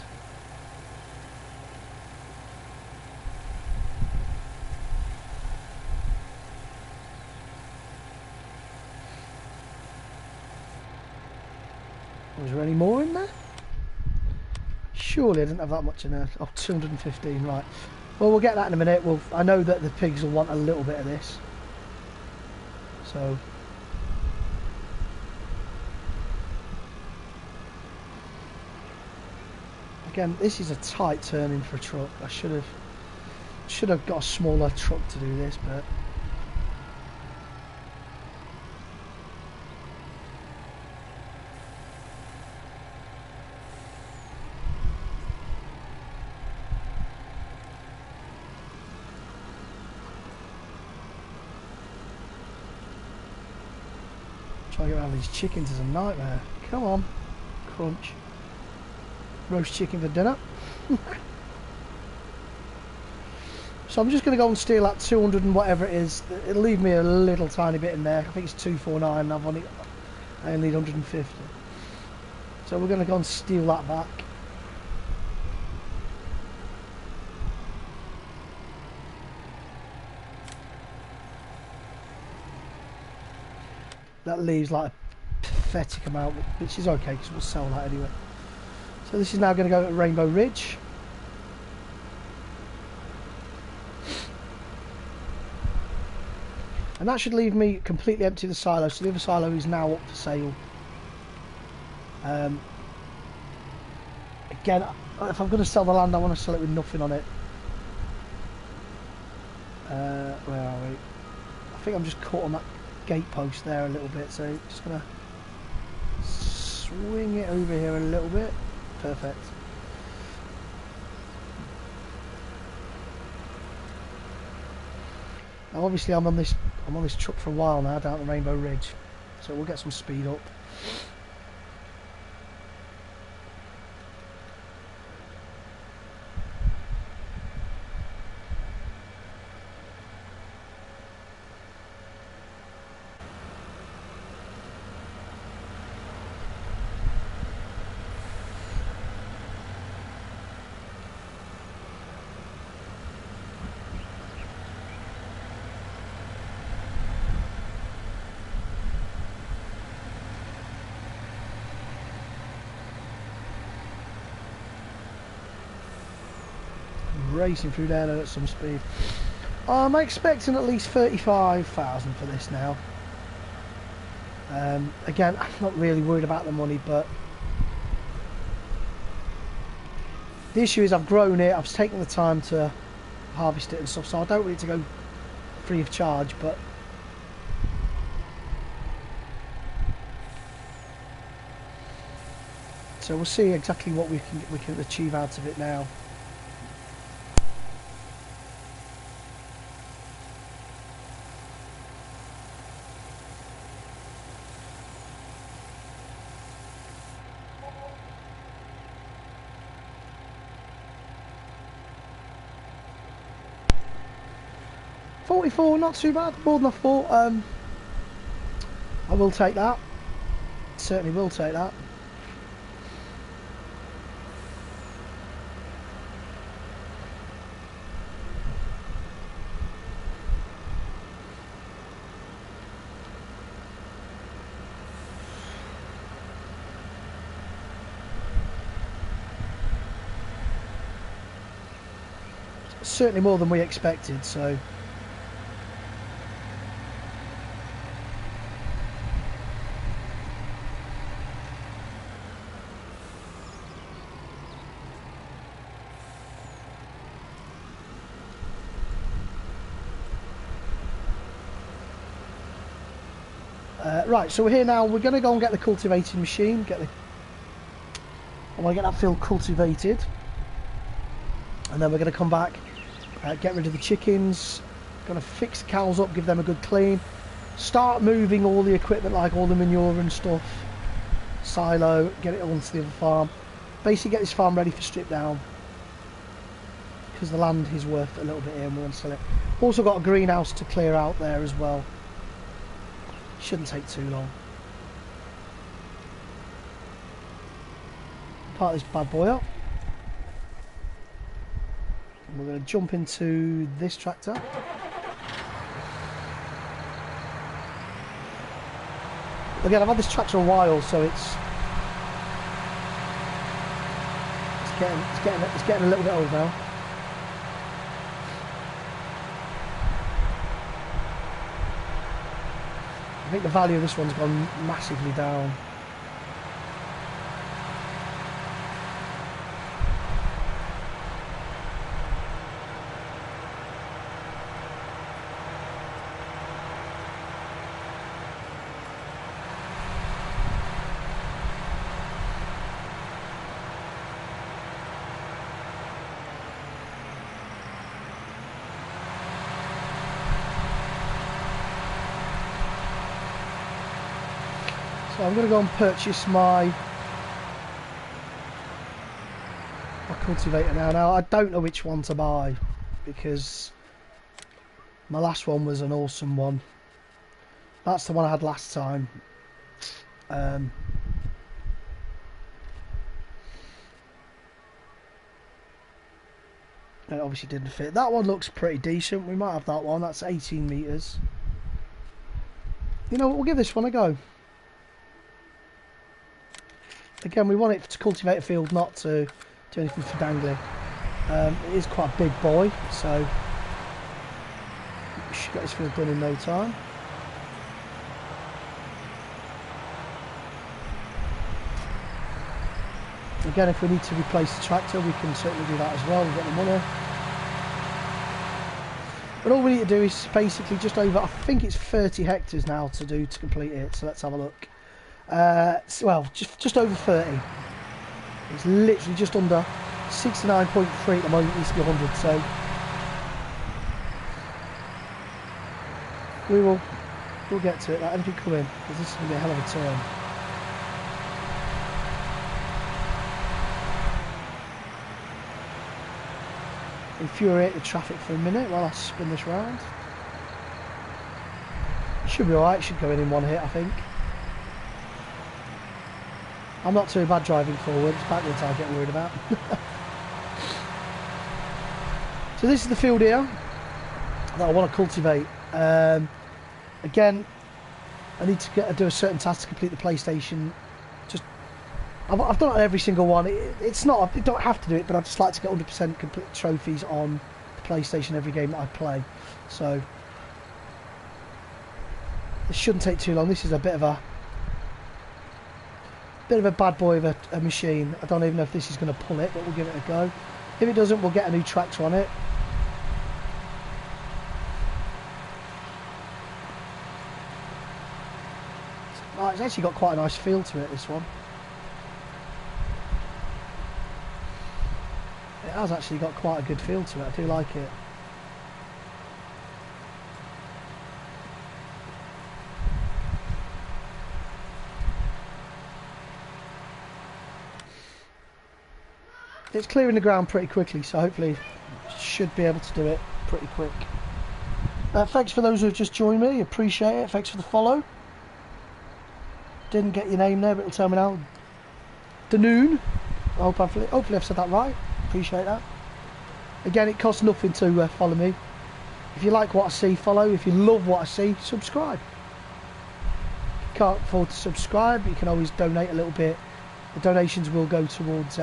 Speaker 1: Was there any more in there? Surely I didn't have that much in there. Oh, 215, right. Well, we'll get that in a minute. I know that the pigs will want a little bit of this. So again, this is a tight turning for a truck. I should have got a smaller truck to do this, but trying to get around these chickens is a nightmare. Come on, crunch. Roast chicken for dinner. So I'm just going to go and steal that 200 and whatever it is. It'll leave me a little tiny bit in there. I think it's 249 and I only need 150. So we're going to go and steal that back. That leaves like a pathetic amount, which is okay because we'll sell that anyway. So this is now going to go at Rainbow Ridge. And that should leave me completely empty the silo, so the other silo is now up for sale. Again, if I'm going to sell the land, I want to sell it with nothing on it. Where are we? I think I'm just caught on that gate post there a little bit, so just going to swing it over here a little bit. Perfect. Now obviously I'm on this truck for a while now down at Rainbow Ridge, so we'll get some speed up. Racing through there at some speed. I'm expecting at least 35,000 for this now. Again, I'm not really worried about the money, but the issue is I've grown it, I've taken the time to harvest it and stuff, so I don't want it to go free of charge, but so we'll see exactly what we can achieve out of it now. $44, not too bad, more than I thought. I will take that. Certainly will take that. Certainly more than we expected, so right, so we're here now. We're going to go and get the cultivating machine. I want to get that field cultivated, and then we're going to come back, get rid of the chickens. Going to fix the cows up, give them a good clean. Start moving all the equipment, like all the manure and stuff. Silo, get it onto the other farm. Basically, get this farm ready for strip down, because the land is worth a little bit here, and we're going to sell it. Also got a greenhouse to clear out there as well. Shouldn't take too long. Part this bad boy up. And we're going to jump into this tractor. Again, I've had this tractor a while, so it's getting a little bit old now. I think the value of this one's gone massively down. So I'm going to go and purchase my cultivator now. Now I don't know which one to buy, because my last one was an awesome one. That's the one I had last time. It obviously didn't fit. That one looks pretty decent. We might have that one. That's 18 metres. You know what, we'll give this one a go. Again, we want it to cultivate a field, not to do anything for dangling. It is quite a big boy, so we should get this field done in no time. Again, if we need to replace the tractor, we can certainly do that as well and get the money. But all we need to do is basically just over, I think it's 30 hectares now to do to complete it. So let's have a look. Well, just over 30. It's literally just under 69.3 at the moment. It needs to be 100. So we'll get to it. Let anything come in, because this is going to be a hell of a turn. Infuriate the traffic for a minute while I spin this round. Should be alright, should go in one hit, I think. I'm not too bad driving forwards, backwards I get worried about. So this is the field here that I want to cultivate. Again, I need to do a certain task to complete the PlayStation. I've done it on every single one. It's not, you don't have to do it, but I'd just like to get 100% complete trophies on the PlayStation every game that I play. So this shouldn't take too long. This is a bit of a bad boy of a machine. I don't even know if this is going to pull it, but we'll give it a go. If it doesn't, we'll get a new tractor on it. Oh, it's actually got quite a nice feel to it, this one. It has actually got quite a good feel to it. I do like it. It's clearing the ground pretty quickly, so hopefully should be able to do it pretty quick. Thanks for those who have just joined me, appreciate it. Thanks for the follow. Didn't get your name there, but it'll tell me now. Danoon. Hopefully I've said that right. Appreciate that. Again, it costs nothing to follow me. If you like what I see, follow. If you love what I see, subscribe. If you can't afford to subscribe, you can always donate a little bit. The donations will go towards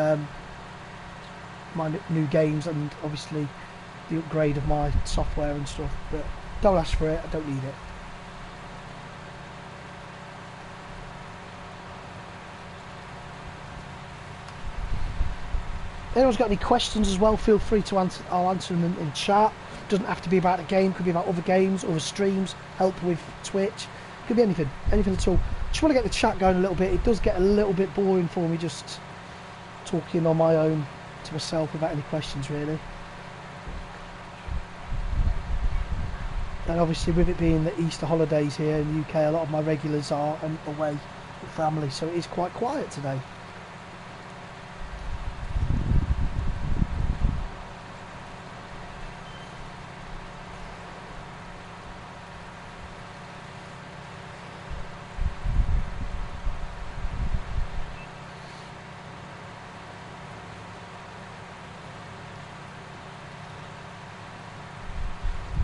Speaker 1: my new games and obviously the upgrade of my software and stuff, but don't ask for it, I don't need it. If anyone's got any questions as well, feel free to answer. I'll answer them in chat. Doesn't have to be about the game, could be about other games, other streams, help with Twitch, could be anything at all. Just want to get the chat going a little bit. It does get a little bit boring for me just talking on my own to myself without any questions really. And obviously with it being the Easter holidays here in the UK, a lot of my regulars are away with family, so it is quite quiet today.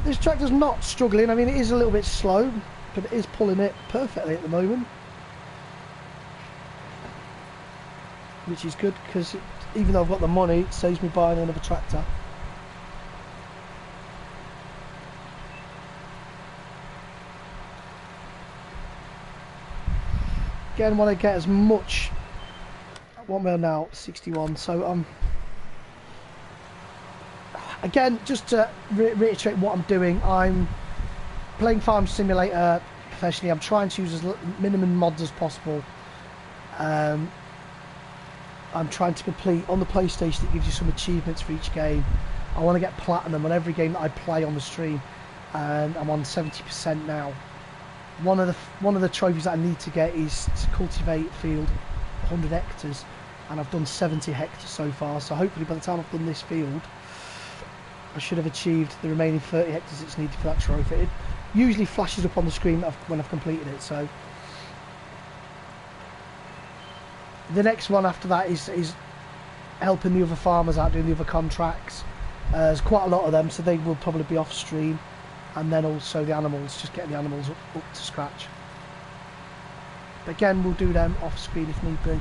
Speaker 1: This tractor's not struggling. I mean, it is a little bit slow, but it is pulling it perfectly at the moment, which is good because even though I've got the money, it saves me buying another tractor. Again, want to get as much. 1 mil now, 61. So again, just to reiterate what I'm doing, I'm playing Farm Simulator professionally. I'm trying to use as minimum mods as possible. I'm trying to complete on the PlayStation. It gives you some achievements for each game. I want to get platinum on every game that I play on the stream, and I'm on 70% now. One of the trophies that I need to get is to cultivate a field 100 hectares, and I've done 70 hectares so far. So hopefully by the time I've done this field, I should have achieved the remaining 30 hectares that's needed for that trophy. It usually flashes up on the screen when I've completed it. So the next one after that is helping the other farmers out, doing the other contracts. There's quite a lot of them, so they will probably be off stream. And then also the animals, just getting the animals up to scratch. But again, we'll do them off screen if need be.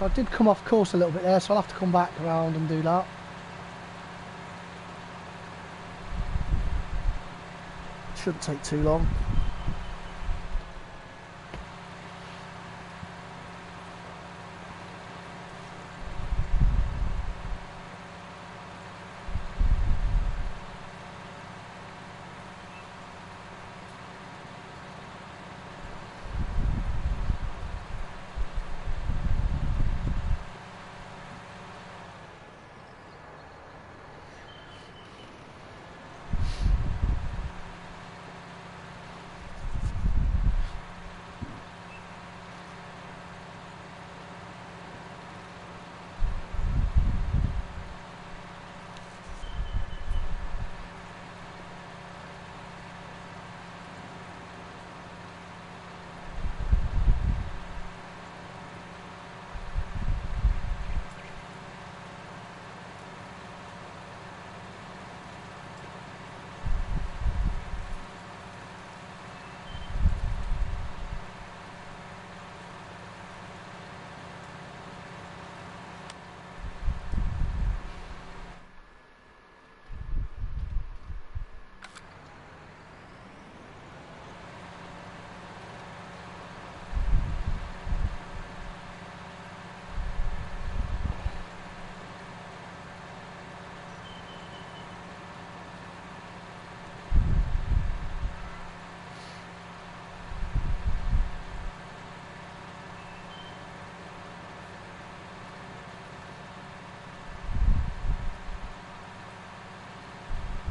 Speaker 1: So I did come off course a little bit there, so I'll have to come back around and do that. Shouldn't take too long.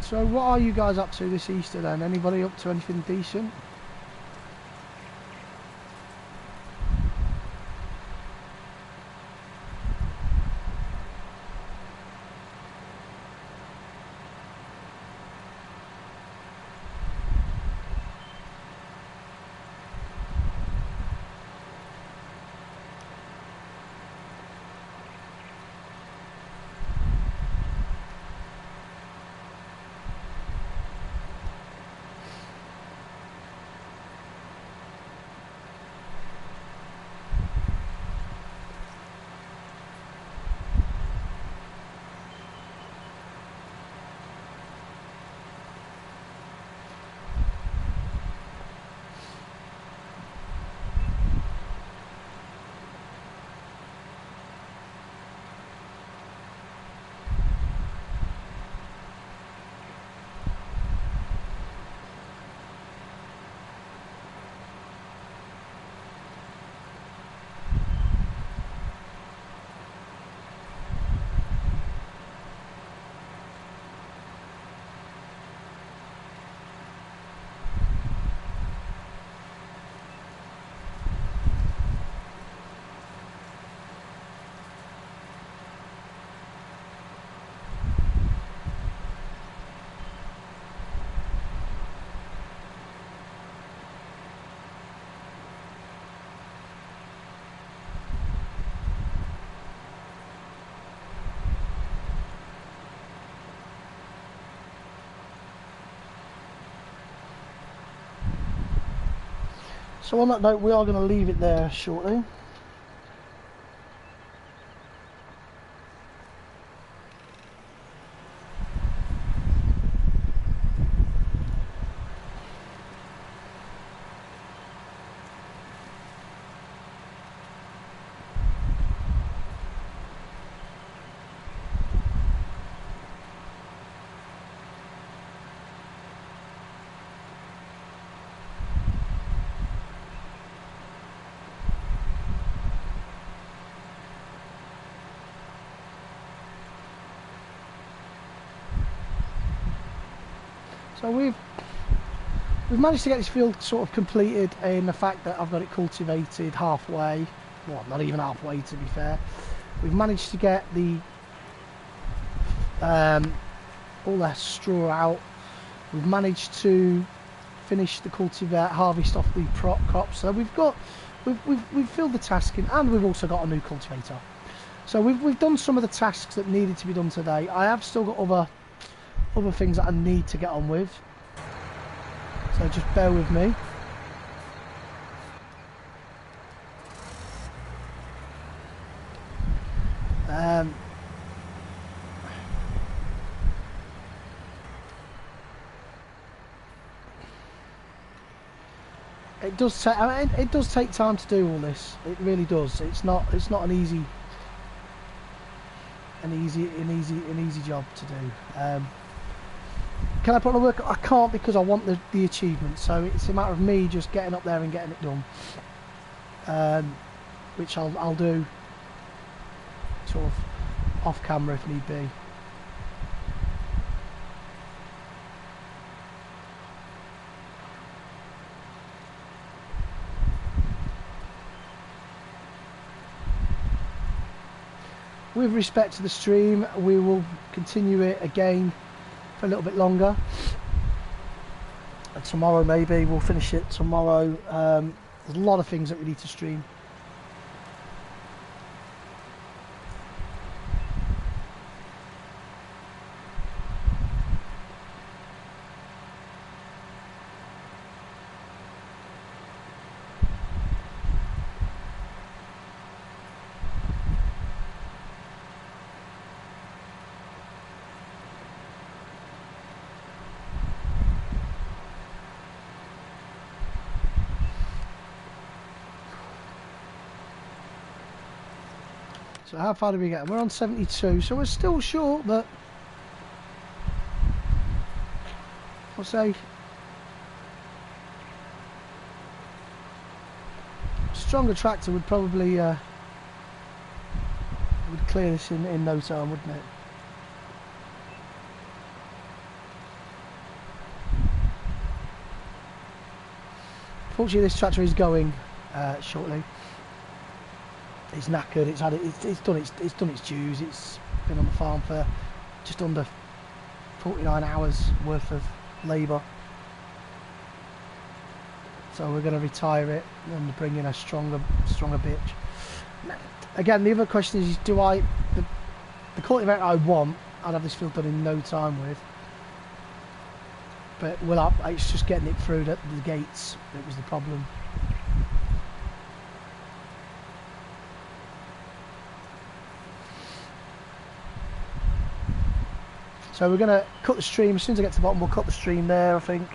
Speaker 1: So what are you guys up to this Easter then? Anybody up to anything decent? So on that note, we are going to leave it there shortly. So we've managed to get this field sort of completed in the fact that I've got it cultivated halfway. Well, not even halfway to be fair. We've managed to get the all the straw out. We've managed to finish the harvest off the crops. So we've filled the task in, and we've also got a new cultivator. So we've done some of the tasks that needed to be done today. I have still got other things that I need to get on with, so just bear with me. It does take. I mean, it does take time to do all this. It really does. It's not an easy job to do. Can I put on the work? I can't, because I want the achievement. So it's a matter of me just getting up there and getting it done, which I'll do sort of off camera if need be. With respect to the stream, we will continue it again for a little bit longer. And tomorrow maybe we'll finish it tomorrow. There's a lot of things that we need to stream. So how far did we get? We're on 72, so we're still short, but I'll say a stronger tractor would probably would clear this in no time, wouldn't it? Fortunately, this tractor is going shortly. It's knackered. It's done its dues. It's been on the farm for just under 49 hours worth of labour. So we're going to retire it and bring in a stronger bitch. Again, the other question is, do I the cultivator I want? I'd have this field done in no time with. But it's just getting it through the gates that was the problem. So we're going to cut the stream. As soon as I get to the bottom, we'll cut the stream there, I think.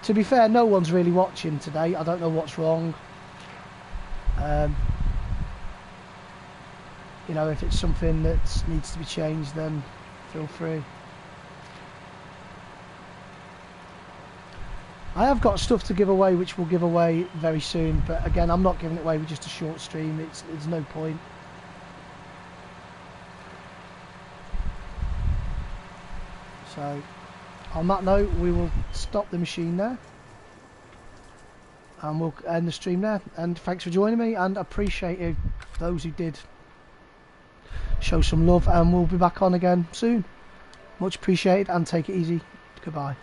Speaker 1: To be fair, no one's really watching today. I don't know what's wrong. You know, if it's something that needs to be changed, then feel free. I have got stuff to give away, which we'll give away very soon. But again, I'm not giving it away with just a short stream. There's no point. So, on that note, we will stop the machine there. And we'll end the stream there. And thanks for joining me, and appreciate those who did show some love. And we'll be back on again soon. Much appreciated, and take it easy. Goodbye.